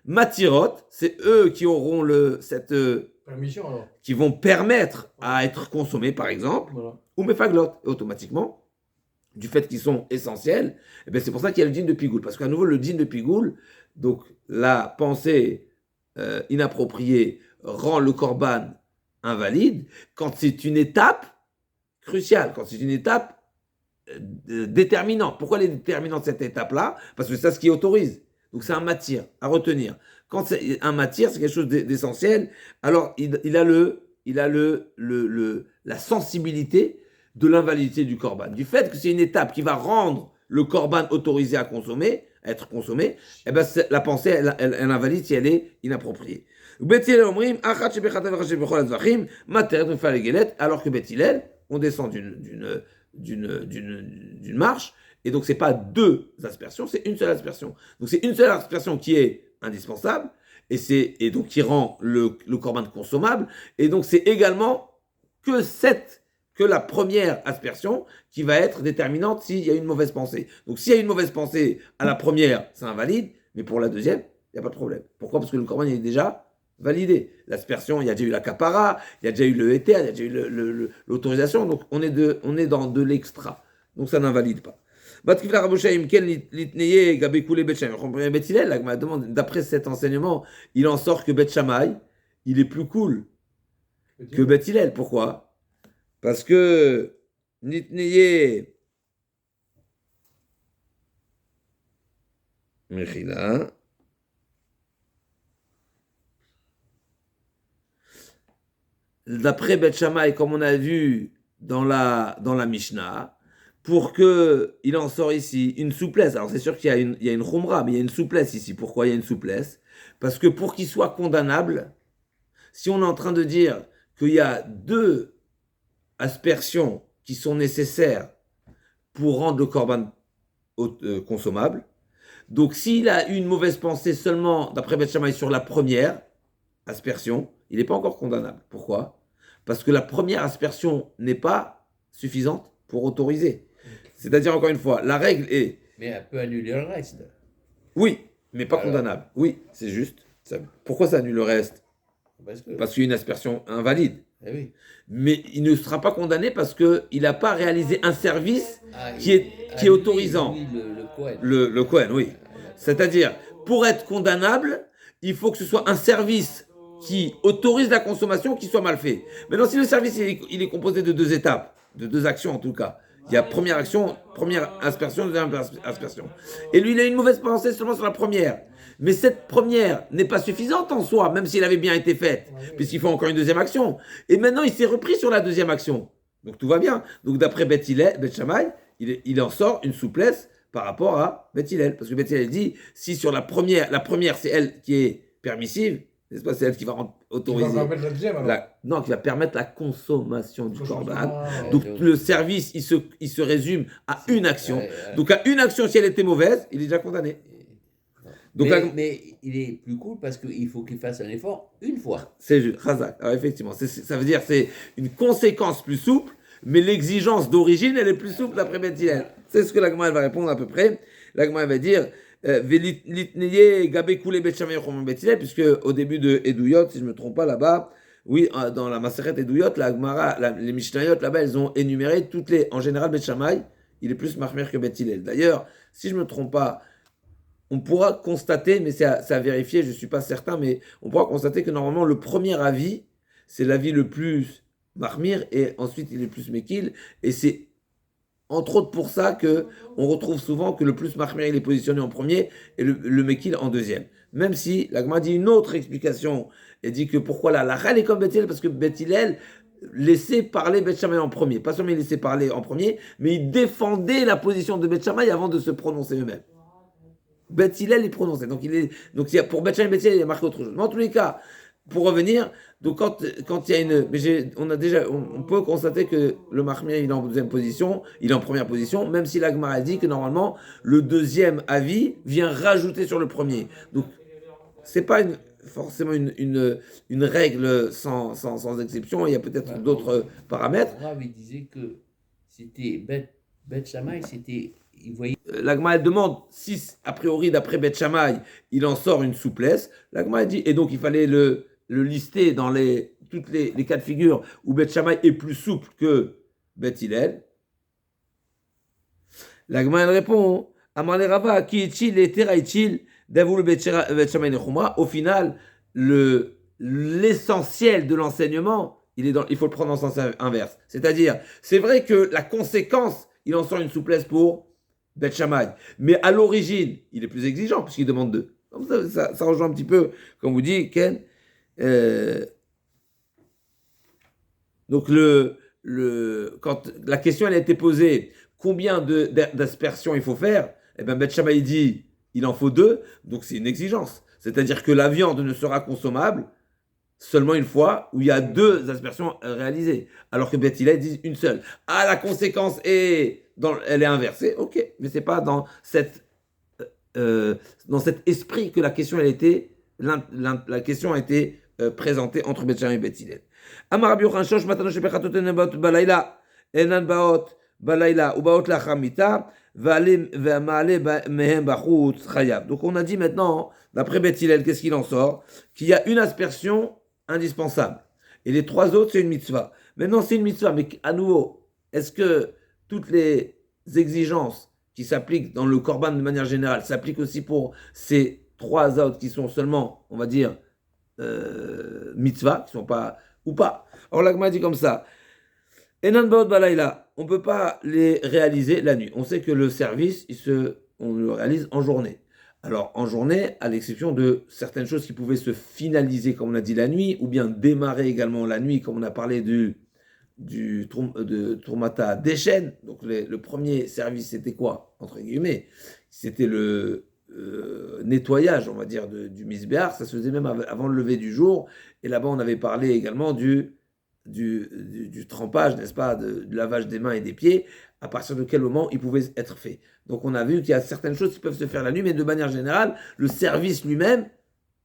matirot, c'est eux qui auront Permission alors. qui vont permettre à être consommés, par exemple, Voilà. ou mefaglot, et automatiquement, du fait qu'ils sont essentiels, et bien c'est pour ça qu'il y a le dîn de pigoul. Parce qu'à nouveau, le dîn de pigoul, donc la pensée inappropriée rend le korban invalide quand c'est une étape cruciale, quand c'est une étape déterminante. Pourquoi elle est déterminante cette étape-là? Parce que c'est ça ce qui autorise. Donc c'est un matière à retenir. Quand c'est un matière, c'est quelque chose d'essentiel. Alors il a la sensibilité de l'invalidité du korban. Du fait que c'est une étape qui va rendre le korban autorisé à être consommé, eh ben la pensée, elle invalide si elle est inappropriée. Alors que Beth Hillel, on descend d'une marche, et donc c'est pas deux aspersions, c'est une seule aspersion. Donc c'est une seule aspersion qui est indispensable, et donc qui rend le korban consommable, et donc c'est également que la première aspersion qui va être déterminante s'il y a une mauvaise pensée. Donc s'il y a une mauvaise pensée à la première, c'est invalide, mais pour la deuxième, il n'y a pas de problème. Pourquoi? Parce que le korban est déjà validé. L'aspersion, il y a déjà eu la kapara, il y a déjà eu le éther, il y a déjà eu l'autorisation, donc on est dans de l'extra. Donc ça n'invalide pas. D'après cet enseignement, il en sort que Beth Shammai, il est plus cool que Beth Hillel. Pourquoi? Parce que Nitneye Mechila, d'après Beth Shammai, comme on a vu dans la Mishnah, pour qu'il en sort ici une souplesse. Alors c'est sûr qu'il y a une khumra, mais il y a une souplesse ici. Pourquoi il y a une souplesse? Parce que pour qu'il soit condamnable, si on est en train de dire qu'il y a 2 aspersions qui sont nécessaires pour rendre le korban consommable, donc s'il a eu une mauvaise pensée seulement, d'après Beth Shammai, sur la première aspersion, il n'est pas encore condamnable. Pourquoi? Parce que la première aspersion n'est pas suffisante pour autoriser. C'est-à-dire, encore une fois, la règle est... Mais elle peut annuler le reste. Oui, mais pas condamnable. Oui, c'est juste. Pourquoi ça annule le reste? Parce qu'il y a une aspersion invalide. Eh oui. Mais il ne sera pas condamné parce qu'il n'a pas réalisé un service qui est autorisant. Oui, le Kohen. Le Kohen, oui. C'est-à-dire, pour être condamnable, il faut que ce soit un service qui autorise la consommation qui soit mal fait. Maintenant, si le service il est composé de 2 étapes, de 2 actions en tout cas, il y a première action, première aspersion, deuxième aspersion. Et lui, il a une mauvaise pensée seulement sur la première. Mais cette première n'est pas suffisante en soi, même si elle avait bien été faite, puisqu'il faut encore une deuxième action. Et maintenant, il s'est repris sur la deuxième action. Donc tout va bien. Donc d'après Beth Shammai, il en sort une souplesse par rapport à Beth Hillel. Parce que Beth Hillel dit, si sur la première c'est elle qui est permissive, n'est-ce pas, c'est elle qui va autoriser. Qui va permettre la deuxième alors. Non, qui va permettre la consommation du korban. Donc le service, il se résume à une action. Donc à une action, si elle était mauvaise, il est déjà condamné. Donc, mais il est plus cool parce qu'il faut qu'il fasse un effort une fois. C'est juste, Razak. Alors effectivement, ça veut dire que c'est une conséquence plus souple, mais l'exigence d'origine, elle est plus souple d'après Beth Hillel. C'est ce que l'Agma va répondre à peu près. L'Agma va dire puisque au début de Eduyot, si je ne me trompe pas là-bas, oui, dans la Maseret Eduyot, les Mishnayot là-bas, elles ont énuméré en général, Beth Shammai, il est plus marmer que Beth Hillel. D'ailleurs, si je ne me trompe pas, on pourra constater, mais c'est à vérifier, je ne suis pas certain, mais on pourra constater que normalement, le premier avis, c'est l'avis le plus marmir, et ensuite il est plus mekil, et c'est entre autres pour ça qu'on retrouve souvent que le plus marmir il est positionné en premier et le mekil en deuxième. Même si la Gemara dit une autre explication, elle dit que pourquoi la halakha est comme Beth Hillel, parce que Beth Hillel laissait parler Beth Shammai en premier. Pas seulement il laissait parler en premier, mais il défendait la position de Beth Shammai avant de se prononcer eux-mêmes. Beth Hillel, il prononçait. Donc pour Beth Shammai et Beth Hillel, il a marqué autre chose. Mais en tous les cas, pour revenir, donc quand il y a une, mais on peut constater que le Mahmir il est en deuxième position, il est en première position, même si l'Agmara dit que normalement le deuxième avis vient rajouter sur le premier. Donc c'est pas forcément une règle sans exception. Il y a peut-être d'autres paramètres. Rav, il disait que c'était Beth Shammai, il voyait. L'Agma demande si a priori d'après Beth Shammai il en sort une souplesse. L'Agma dit et donc il fallait le lister dans toutes les cas de figure où Beth Shammai est plus souple que Beth Hillel. L'Agma répond Amar le Rava qui est-il et teraïtil d'avoue le Beth Shammai nechuma. Au final l'essentiel de l'enseignement il faut le prendre en sens inverse. C'est-à-dire c'est vrai que la conséquence il en sort une souplesse pour Beth Shammai. Mais à l'origine, il est plus exigeant puisqu'il demande 2. Donc ça rejoint un petit peu, comme vous dit, Ken. Donc quand la question elle a été posée, combien d'aspersions il faut faire? Eh bien, Beth Shammai dit, il en faut 2, donc c'est une exigence. C'est-à-dire que la viande ne sera consommable seulement une fois où il y a 2 aspersions réalisées, alors que Beth Hillel dit une seule. Ah, la conséquence elle est inversée, ok, mais c'est pas dans cet esprit que la question la question a été présentée entre Beth Shammai et Beth Hillel. Amar Rabbi Yochanan shosh matano shebechatot enabaot balayla enan baot balayla ubaot lachar mita ve'amale mehem bachutz chayav. Donc on a dit maintenant, d'après Beth Hillel, qu'est-ce qu'il en sort? Qu'il y a une aspersion indispensable et les 3 autres c'est une mitzvah. Maintenant c'est une mitzvah, mais à nouveau, est-ce que toutes les exigences qui s'appliquent dans le korban de manière générale s'appliquent aussi pour ces 3 autres qui sont seulement, on va dire, mitzvah, qui sont pas, ou pas. Alors l'Agma dit comme ça, Enan baot balayla, on ne peut pas les réaliser la nuit. On sait que le service, on le réalise en journée. Alors, en journée, à l'exception de certaines choses qui pouvaient se finaliser, comme on a dit, la nuit, ou bien démarrer également la nuit, comme on a parlé de Tourmata Dechen. Donc, le premier service, c'était quoi? Entre guillemets, c'était le nettoyage, on va dire, du Misbéar. Ça se faisait même avant le lever du jour. Et là-bas, on avait parlé également du trempage, n'est-ce pas, du lavage des mains et des pieds, à partir de quel moment il pouvait être fait. Donc on a vu qu'il y a certaines choses qui peuvent se faire la nuit, mais de manière générale, le service lui-même,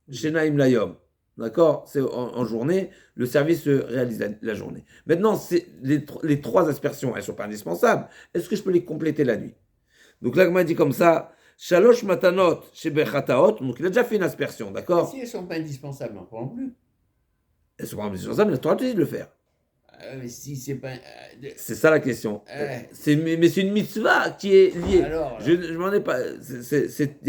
chez Naïm Layom, d'accord, c'est en journée, le service se réalise la journée. Maintenant, les trois aspersions, elles ne sont pas indispensables. Est-ce que je peux les compléter la nuit? Donc là, m'a dit comme ça, Shalosh Matanot chez Bechataot, donc il a déjà fait une aspersion, d'accord? Si elles ne sont pas indispensables, on ne prend plus. Elles sont pas indispensables, mais tu as dit de le faire. Mais si c'est pas. C'est ça la question. Mais c'est une mitzvah qui est liée. Alors, je m'en ai pas. C'est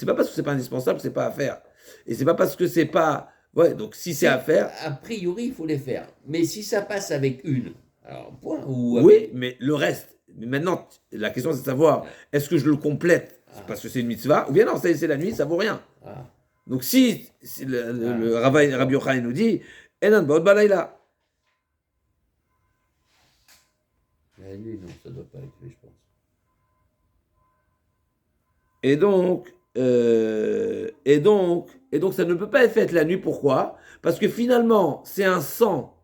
pas parce que c'est pas indispensable que c'est pas à faire. Et c'est pas parce que c'est pas. Ouais, donc si c'est à faire. A priori, il faut les faire. Mais si ça passe avec une, alors point. Oui, mais le reste. Mais maintenant, la question c'est de savoir est-ce que je le complète parce que c'est une mitzvah ou bien non, c'est la nuit, ça vaut rien. Donc si le Rabbi Yochanan nous dit Enan Baot Balayla. La nuit, non, ça ne doit pas être fait, je pense. Et donc, ça ne peut pas être fait la nuit. Pourquoi? Parce que finalement, c'est un sang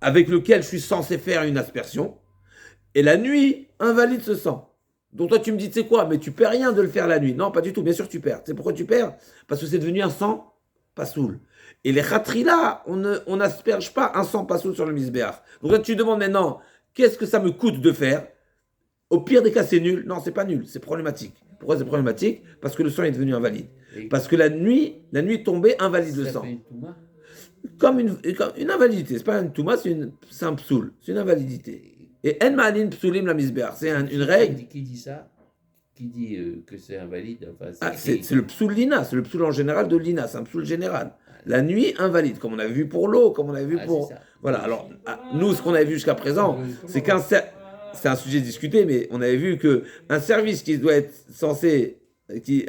avec lequel je suis censé faire une aspersion. Et la nuit invalide ce sang. Donc toi, tu me dis, tu sais quoi, mais tu perds rien de le faire la nuit. Non, pas du tout. Bien sûr, tu perds. Tu sais pourquoi tu perds? Parce que c'est devenu un sang pasoul. Et les khatrila, on n'asperge pas un sang pasoul sur le misbéach. Donc là, tu demandes maintenant, qu'est-ce que ça me coûte de faire? Au pire des cas, c'est nul. Non, c'est pas nul, c'est problématique. Pourquoi c'est problématique? Parce que le sang est devenu invalide. Parce que la nuit tombée invalide le sang. Ça fait une touma? Comme une invalidité. C'est pas une touma, c'est un psoul. C'est une invalidité. Et en ma'alin psoulim la misbéach. C'est une règle. Qui dit ça? Qui dit que c'est invalide? Enfin, c'est le psoul lina. C'est le psoul en général de lina. C'est un psoul général. La nuit invalide, comme on avait vu pour l'eau, comme on avait vu pour. Voilà. Alors, nous, ce qu'on avait vu jusqu'à présent, c'est qu'un. C'est un sujet discuté, mais on avait vu qu'un service qui doit être censé.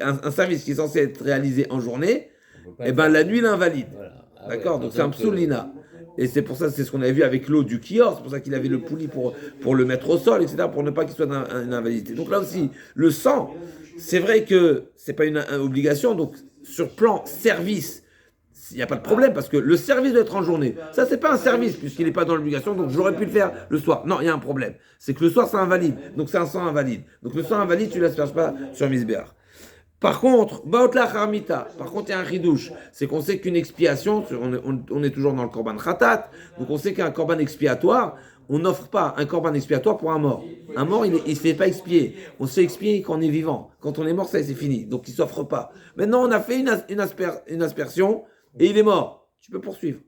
Un service qui est censé être réalisé en journée, eh ben la nuit l'invalide. Voilà. D'accord? Donc c'est un psoul lina. Et c'est pour ça, c'est ce qu'on avait vu avec l'eau du kiosque, c'est pour ça qu'il avait le poulie pour le mettre au sol, etc., pour ne pas qu'il soit une invalidité. Donc là aussi, le sang, c'est vrai que c'est pas une obligation, donc sur plan service, il n'y a pas de problème, parce que le service doit être en journée. Ça, c'est pas un service, puisqu'il n'est pas dans l'obligation, donc j'aurais pu le faire le soir. Non, il y a un problème. C'est que le soir, c'est invalide, donc c'est un sang invalide. Donc le sang invalide, tu ne l'asperges pas sur Misbéach. Par contre, Baotla Harmita, par contre, il y a un ridouche. C'est qu'on sait qu'une expiation, on est toujours dans le korban khatat, donc on sait qu'un korban expiatoire, on n'offre pas un korban expiatoire pour un mort. Un mort, il ne se fait pas expier. On se fait expier quand on est vivant. Quand on est mort, ça c'est fini. Donc il ne s'offre pas. Maintenant, on a fait une aspersion et il est mort. Tu peux poursuivre.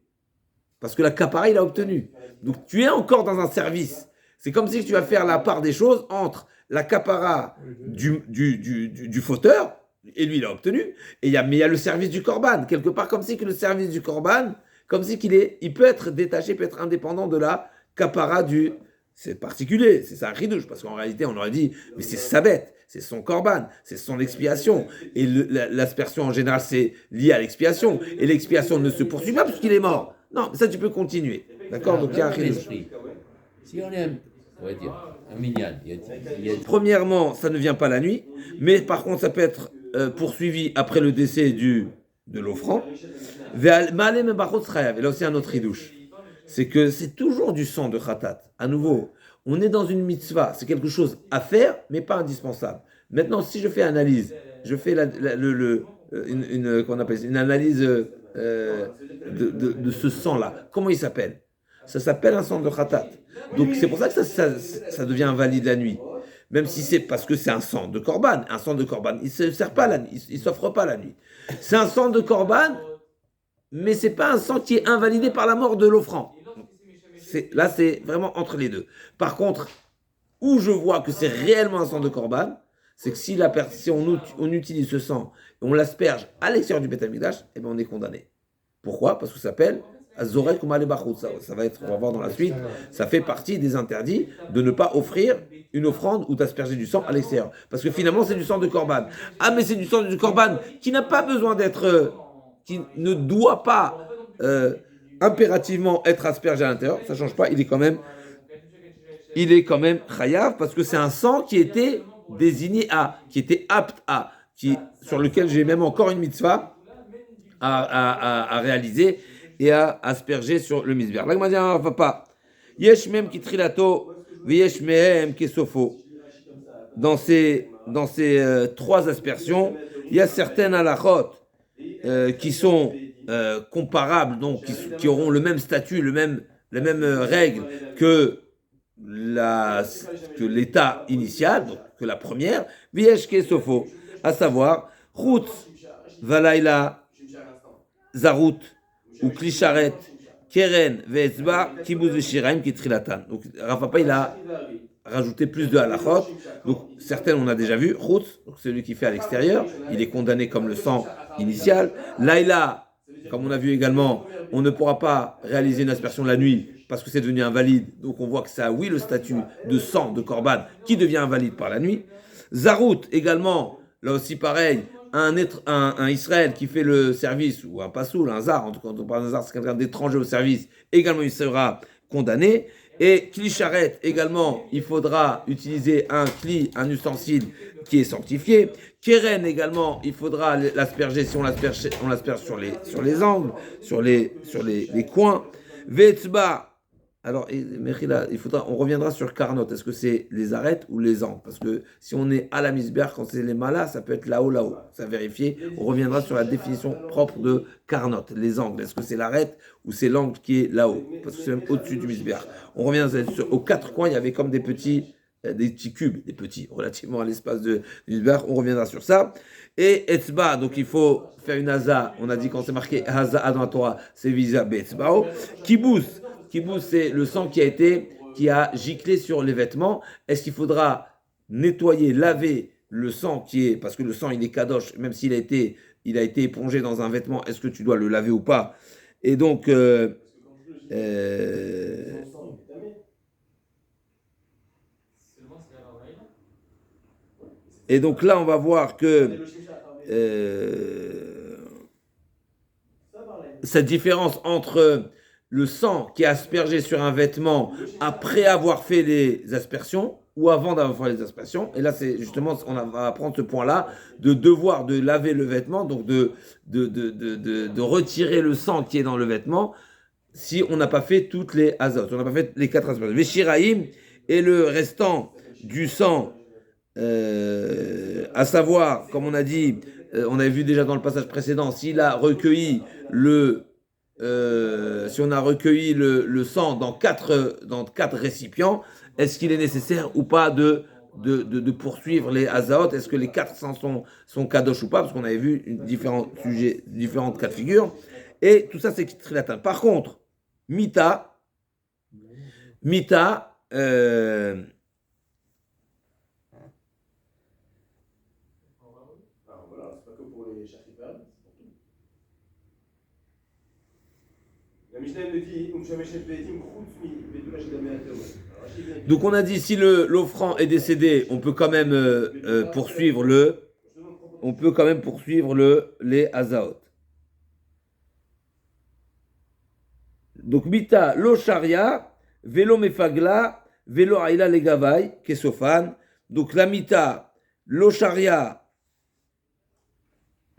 Parce que la capara, il a obtenu. Donc tu es encore dans un service. C'est comme si tu vas faire la part des choses entre la capara du fauteur, et lui il a obtenu, mais il y a le service du korban, quelque part comme si que le service du korban, comme si il peut être détaché, peut être indépendant de la capara c'est particulier, c'est ça un ridouche, parce qu'en réalité on aurait dit, mais c'est sa bête, c'est son korban, c'est son expiation, et l'aspersion en général c'est lié à l'expiation, et l'expiation ne se poursuit pas parce qu'il est mort. Non, ça tu peux continuer, d'accord? Donc il y a un ridouche. Si on est on va dire, un minyan. Premièrement, ça ne vient pas la nuit, mais par contre, ça peut être poursuivi après le décès de l'offrand. Et là aussi, un autre ridouche. C'est que c'est toujours du sang de khatat. À nouveau, on est dans une mitzvah. C'est quelque chose à faire, mais pas indispensable. Maintenant, si je fais analyse, je fais une analyse de ce sang-là. Comment il s'appelle? Ça s'appelle un sang de khatat. Donc c'est pour ça que ça devient invalide la nuit. Même si c'est parce que c'est un sang de korban. Un sang de korban, il ne se sert pas la nuit, il ne s'offre pas la nuit. C'est un sang de korban, mais ce n'est pas un sang qui est invalidé par la mort de l'offrand. Là, c'est vraiment entre les deux. Par contre, où je vois que c'est réellement un sang de korban, c'est que si on utilise ce sang et on l'asperge à l'extérieur du Beth Amikdash, eh bien on est condamné. Pourquoi? Parce que ça s'appelle Azorek ou Malebachut. Ça va être, on va voir dans la suite, ça fait partie des interdits de ne pas offrir une offrande ou d'asperger du sang à l'extérieur. Parce que finalement, c'est du sang de Corban. Ah, mais c'est du sang du Corban qui n'a pas besoin d'être, qui ne doit pas impérativement être aspergé à l'intérieur. Ça ne change pas, il est quand même chayav parce que c'est un sang qui était désigné à, qui était apte à, sur lequel j'ai même encore une mitzvah à réaliser et à asperger sur le misber. Là, il m'a dit, papa, yesh mem ki trilato, yesh mehem ki sofo. Dans ces trois aspersions, il y a certaines halachot qui sont comparables, donc qui auront le même statut, les mêmes règles que l'état initial, donc que la première, Viesh Kesofo, à savoir, Chutz, Valaila, Zarut, ou Klisharet, Keren, Veetzba, Kibuz Veshiraim, Kitrilatan. Donc, Rav Papa, il a rajouté plus de halachot. Donc, certaines, on a déjà vu. Chutz, donc celui qui fait à l'extérieur, il est condamné comme le sang initial. Laila, comme on a vu également, on ne pourra pas réaliser une aspersion la nuit parce que c'est devenu invalide. Donc on voit que ça a, oui, le statut de sang, de korban, qui devient invalide par la nuit. Zarut, également, là aussi pareil, un Israël qui fait le service, ou un passoul, un zar, en tout cas, quand on parle d'un zar, c'est quelqu'un d'étranger au service, également il sera condamné. Et kli-charet, également, il faudra utiliser un ustensile qui est sanctifié. Keren, également, il faudra l'asperger, si on l'asperge sur les angles, sur les coins. Vetzba, alors, on reviendra sur Karnot. Est-ce que c'est les arêtes ou les angles? Parce que si on est à la misber, quand c'est les malas, ça peut être là-haut. Ça a vérifié. On reviendra sur la définition propre de Karnot, les angles. Est-ce que c'est l'arête ou c'est l'angle qui est là-haut? Parce que c'est même au-dessus du misber. On revient aux quatre coins, il y avait comme des petits cubes, des petits, relativement à l'espace de misber. On reviendra sur ça. Et Etzba, donc il faut faire une haza. On a dit quand c'est marqué haza dans la Torah, c'est visa be'etzbao. Kibous, c'est le sang qui a giclé sur les vêtements. Est-ce qu'il faudra nettoyer, laver le sang parce que le sang il est kadosh, même s'il a été épongé dans un vêtement, est-ce que tu dois le laver ou pas? Et donc là on va voir que cette différence entre le sang qui est aspergé sur un vêtement après avoir fait les aspersions ou avant d'avoir fait les aspersions. Et là, c'est justement, on va apprendre ce point-là, de devoir de laver le vêtement, donc de retirer le sang qui est dans le vêtement, si on n'a pas fait toutes les azotes, on n'a pas fait les 4 aspersions. Veshiraim et le restant du sang, à savoir, comme on a dit, on avait vu déjà dans le passage précédent, s'il a recueilli si on a recueilli le sang dans quatre récipients, est-ce qu'il est nécessaire ou pas de poursuivre les azaot? Est-ce que les 4 sangs sont kadosh ou pas? Parce qu'on avait vu différents cas de figure. Et tout ça, c'est trilatin. Par contre, mita, donc on a dit si l'offrand est décédé, on peut quand même poursuivre les azaot. Donc mita lo sharia velo mefagla velo aila legavai kesofan. Donc la mita lo sharia.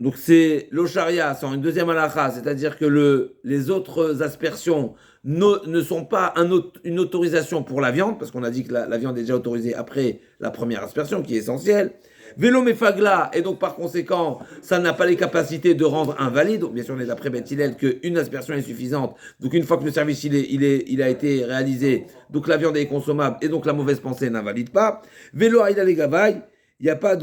Donc c'est l'osharia, c'est une deuxième halakha, c'est-à-dire que les autres aspersions ne sont pas une autorisation pour la viande, parce qu'on a dit que la viande est déjà autorisée après la première aspersion, qui est essentielle. Vélo mefagla, et donc par conséquent, ça n'a pas les capacités de rendre invalide. Donc bien sûr, on est d'après Beth Hillel qu'une aspersion est suffisante. Donc une fois que le service il a été réalisé, donc la viande est consommable, et donc la mauvaise pensée n'invalide pas. Vélo aïda legavai, il n'y a pas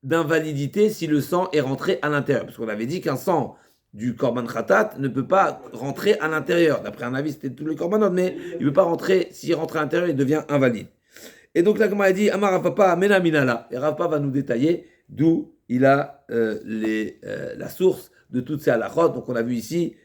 d'invalidité si le sang est rentré à l'intérieur. Parce qu'on avait dit qu'un sang du korban khatat ne peut pas rentrer à l'intérieur. D'après un avis, c'était tous les korbanot, mais il ne peut pas rentrer. S'il rentre à l'intérieur, il devient invalide. Et donc là, comme on a dit, Amar Papa Mena Minala. Et Rav Papa va nous détailler d'où il a la source de toutes ces halachot. Donc on a vu ici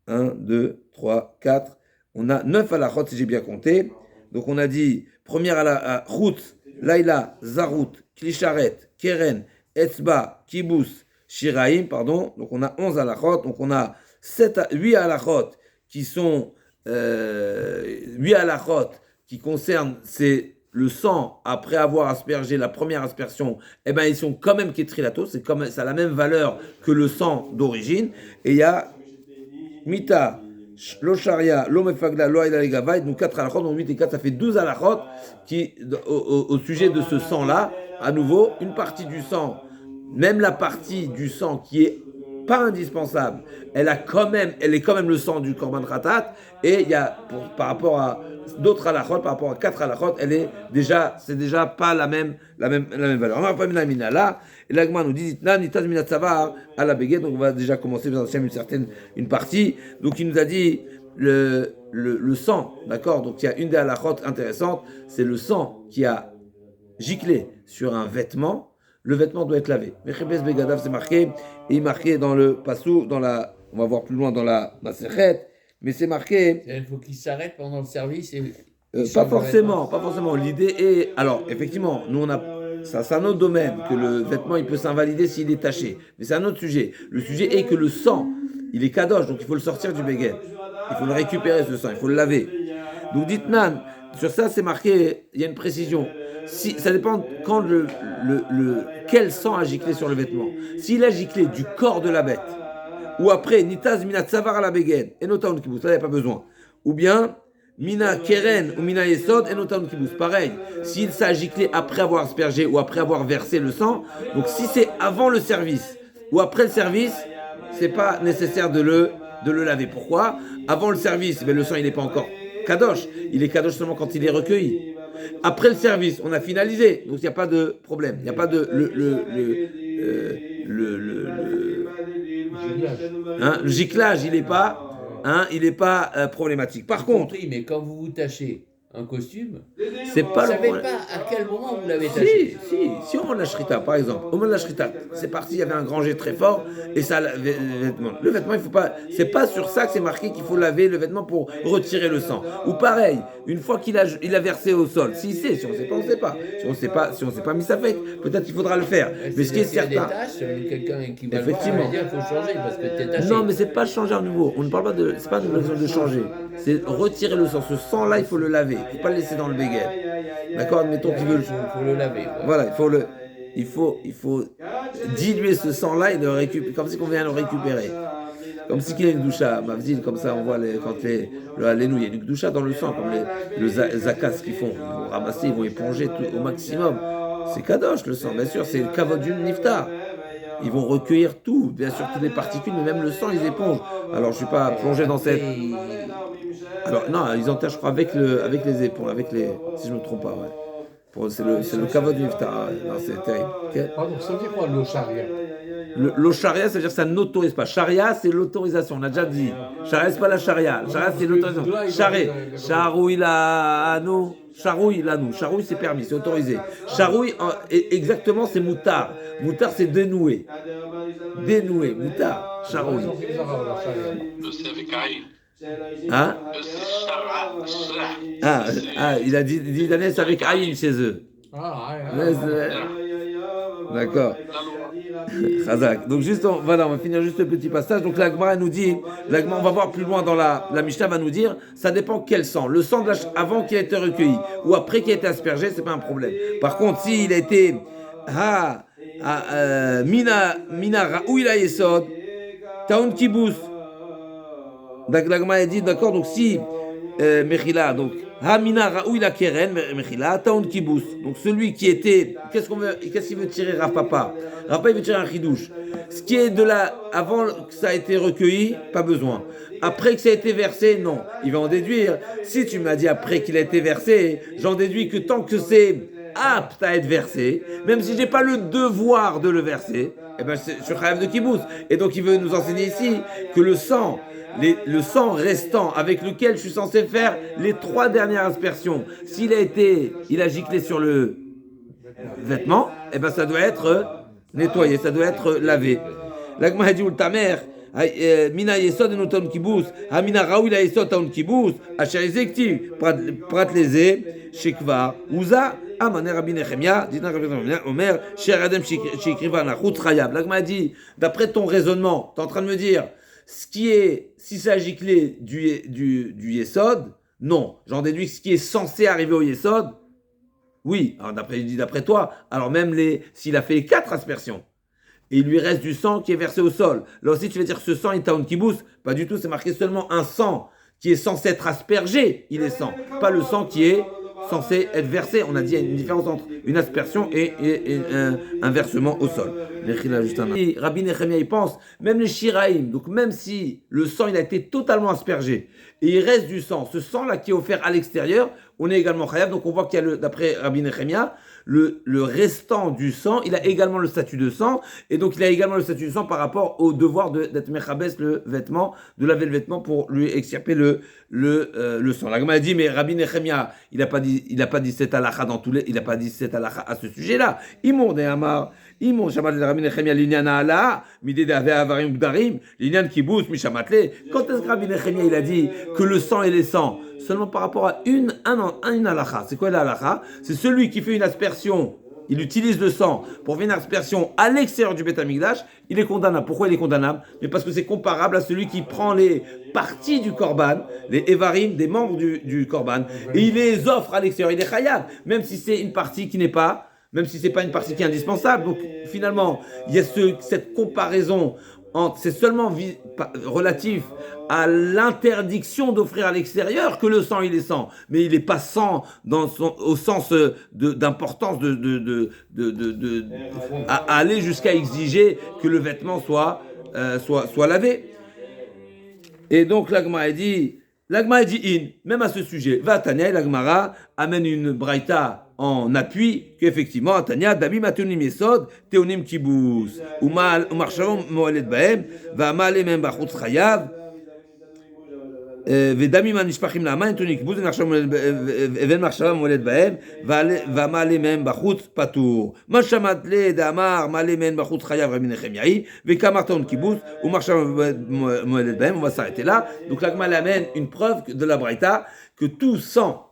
1, 2, 3, 4. On a 9 halachot si j'ai bien compté. Donc on a dit, première à Chutz, Laila, Zarut, Klisharet, Keren, Etzba, Kibous, Shiraim, pardon. Donc on a 11 halachot. Donc on a 8 halachot qui sont 8 halachot qui concernent le sang après avoir aspergé la première aspersion. Eh ben ils sont quand même ketrilato, ça a la même valeur que le sang d'origine. Et il y a Mita, Lo Sharia, Lo Mefagla, Lo Aïla Legavai, donc 4 halachot, donc 8 et 4, ça fait 12 halachot qui, au sujet de ce sang-là, à nouveau, une partie du sang, même la partie du sang qui est pas indispensable, elle est quand même le sang du Korban Khatat, et il y a, par rapport à d'autres halachot, par rapport à 4 halachot, c'est déjà pas la même valeur. On n'a pas mis la mina là, et l'agma nous dit, nitaz mina tzavar à la béguette, donc on va déjà commencer dans une partie, donc il nous a dit, le sang, d'accord, donc il y a une des halachot intéressantes, c'est le sang qui a giclé sur un vêtement, le vêtement doit être lavé. Mechebes begadav, c'est marqué, et il est marqué dans le passou, on va voir plus loin dans la Masechet, mais c'est marqué. Il faut qu'il s'arrête pendant le service et. Pas forcément. L'idée est, alors effectivement, nous c'est un autre domaine que le vêtement il peut s'invalider s'il est taché, mais c'est un autre sujet. Le sujet est que le sang, il est kadosh, donc il faut le sortir du béguet. Il faut le récupérer ce sang, il faut le laver. Donc dites Nan, sur ça c'est marqué, il y a une précision. Si, ça dépend quand quel sang a giclé sur le vêtement. S'il a giclé du corps de la bête, ou après, nitaz mina tzavar à la béguette, et notaun kibous, là il n'y a pas besoin. Ou bien, mina keren ou mina yesod, et notaun kibous. Pareil, s'il s'est giclé après avoir aspergé ou après avoir versé le sang, donc si c'est avant le service ou après le service, c'est pas nécessaire de le laver. Pourquoi ? Avant le service, le sang il n'est pas encore kadosh. Il est kadosh seulement quand il est recueilli. Après le service, on a finalisé, donc il n'y a pas de problème. Il n'y a pas de le giclage, il n'est pas problématique. Par contre, mais quand vous vous tachez un costume, c'est pas vous ne le savez problème. pas à quel moment vous l'avez taché. Si au moment de la shrita, par exemple, au moment de la shrita, c'est parti, il y avait un grand jet très fort, et ça, le vêtement, il faut pas, c'est pas sur ça que c'est marqué qu'il faut laver le vêtement pour retirer le sang. Ou pareil, une fois qu'il a versé au sol, s'il sait, si on sait pas, on sait pas. Si on sait pas mis ça fait, peut-être qu'il faudra le faire. Mais ce qui est certain. Quelqu'un qui va Effectivement. dire qu'il faut changer parce que t'es taché. Non, mais c'est pas changer à nouveau. On ne parle pas c'est pas une question de changer. C'est retirer le sang. Ce sang-là, il faut le laver. Il ne faut pas le laisser dans le béguet. D'accord, admettons qu'il veut Il faut le laver. Ouais. Voilà, il faut diluer ce sang-là et le récupérer, comme si on vient le récupérer. Comme si qu'il y a une doucha, comme ça on voit quand les nouilles, il y a une doucha dans le sang, comme le zakas qu'ils font. Ils vont ramasser, ils vont éponger tout, au maximum. C'est kadosh le sang, bien sûr, c'est le kavod d'une niftar. Ils vont recueillir tout, bien sûr, toutes les particules, mais même le sang, ils épongent. Alors, je ne suis pas plongé dans cette. Alors, non, ils enterrent, je crois, avec les éponges, si je ne me trompe pas, ouais. C'est le kavod du niftar. Non, c'est terrible. Okay. Pardon, ça veut dire quoi, l'eau charia? L'eau charia, ça veut dire que ça n'autorise pas. Charia, c'est l'autorisation, on a déjà dit. Charia, c'est pas la charia. Charia, c'est l'autorisation. Charé, charouille la nous. Charouille, c'est permis, c'est autorisé. Charouille, exactement, c'est moutard. Moutard, c'est dénoué. Dénoué, moutard, charouille. Hein? Il a dit d'années avec Aïn chez eux. D'accord. Chazak. Donc juste, on va finir juste le petit passage. Donc la Gemara nous dit, on va voir plus loin dans la Mishnah va nous dire, ça dépend quel sang. Le sang avant qu'il ait été recueilli ou après qu'il ait été aspergé, c'est pas un problème. Par contre, s'il a été mina raoula yesod, taun kibous. Donc la Gemara dit, d'accord. Donc si mechila, donc Hamina Raoula Keren Mechila Taon Kibous. Donc celui qui était, qu'est-ce qu'il veut tirer Rav Papa? Rav Papa il veut tirer un chidouche. Ce qui est de là avant que ça a été recueilli, pas besoin. Après que ça a été versé, non. Il va en déduire. Si tu m'as dit après qu'il a été versé, j'en déduis que tant que c'est apte à être versé, même si j'ai pas le devoir de le verser, eh ben je suis chayav de Kibous. Et donc il veut nous enseigner ici que le sang restant avec lequel je suis censé faire les 3 dernières aspersions, s'il a giclé sur le vêtement, eh ben ça doit être nettoyé, ça doit être lavé. L'agma dit ta mère, mina yesod eno taun kibus, hamina raoui la yesod taun kibus, asher ezektiv, prat leze, shekvar, uza, amane Rabbi Nechemia, dit Rabbi Nechemia, Omer, cher Adam shekriva nachutz chayav. L'agma dit, d'après ton raisonnement, tu es en train de me dire, ce qui est, si c'est clé du yesod, non. J'en déduis que ce qui est censé arriver au yesod, oui. Alors d'après toi, alors même s'il a fait les 4 aspersions, et il lui reste du sang qui est versé au sol. Là aussi, tu veux dire que ce sang est taun kibous? Pas du tout, c'est marqué seulement un sang qui est censé être aspergé, il est sang. Pas le sang qui est censé être versé. On a dit, il y a une différence entre une aspersion et un versement au sol. Rabbi Nechemia, il pense, même les shiraïm, donc même si le sang il a été totalement aspergé, et il reste du sang, ce sang-là qui est offert à l'extérieur, on est également chayav. Donc on voit qu'il y a, d'après Rabbi Nechemia, le restant du sang, il a également le statut de sang, et donc il a également le statut de sang par rapport au devoir d'être mechabès le vêtement, de laver le vêtement pour lui extirper le sang. La Gemara a dit, mais Rabbi Nechemia, il n'a pas dit cette halakha il n'a pas dit cette halakha à ce sujet-là. Imon de Amar, Imon shamat le Rabbi Nechemia l'inyan ala, midé d'ave avarim bdarim, l'inyan kibous mishamatle. Quand est-ce que Rabbi Nechemia il a dit que le sang et les sangs seulement par rapport à une halakha? C'est quoi la halakha? C'est celui qui fait une aspersion, il utilise le sang pour faire une aspersion à l'extérieur du Beth Amikdash, il est condamnable. Pourquoi il est condamnable? Mais parce que c'est comparable à celui qui prend les parties du korban, les évarim, des membres du korban, et il les offre à l'extérieur. Il est chayav, même si c'est une partie qui n'est pas, même si c'est pas une partie qui est indispensable. Donc finalement, il y a cette comparaison. C'est seulement relatif à l'interdiction d'offrir à l'extérieur que le sang il est sang, mais il n'est pas sang au sens d'importance à aller jusqu'à exiger que le vêtement soit lavé. Et donc l'Agmara a dit même à ce sujet, va Tanya, l'Agmara amène une braïta en appui qu'effectivement, Tanya, Damim Atunim Yesod, Teonim Kibous, ou Marshavom Moelet Baem, va Male Mem Bachutz Chayav, ודמים הנשפכים לאמן, נתונים כיבוס, ואבן מחשבה מולד בהם, ומעלה מהם בחוץ פטור. מה שמעת לדאמר, מעלה מהם בחוץ חייב רבי נחמיאי, וכמה טעון כיבוס, ומחשבה מולד בהם, on va s'arrêter là. Donc l'Agma amène une preuve de la Braïta que tout sang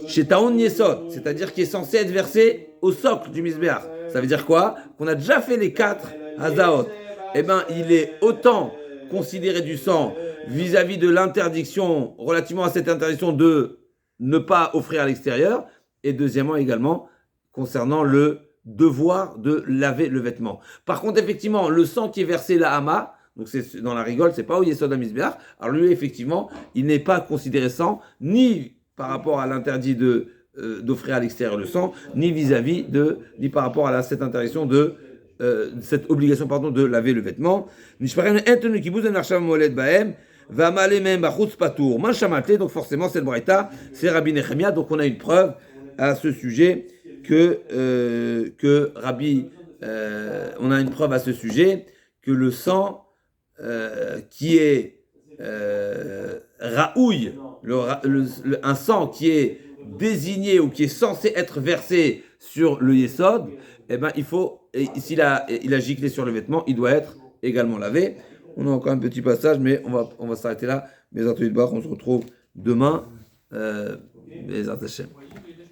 chez Taon Yesod, c'est-à-dire qui est censé être versé au socle du Misbéach. Ça veut dire quoi? Qu'on a déjà fait les 4 Hazaot. Eh bien, il est autant considéré du sang vis-à-vis de l'interdiction, relativement à cette interdiction de ne pas offrir à l'extérieur, et deuxièmement également concernant le devoir de laver le vêtement. Par contre, effectivement, le sang qui est versé la hama, donc c'est dans la rigole, c'est pas au Yesod HaMizbeach, alors lui, effectivement, il n'est pas considéré sang, ni par rapport à l'interdit d'offrir à l'extérieur le sang, ni vis-à-vis ni par rapport à cette interdiction cette obligation de laver le vêtement. Donc forcément cette braïta c'est Rabbi Nechemia, donc on a une preuve à ce sujet que Rabbi on a une preuve à ce sujet que le sang qui est raouille, un sang qui est désigné ou qui est censé être versé sur le yesod, eh ben s'il a giclé sur le vêtement, il doit être également lavé. On a encore un petit passage, mais on va s'arrêter là. Mais on se retrouve demain. Bezat Hashem.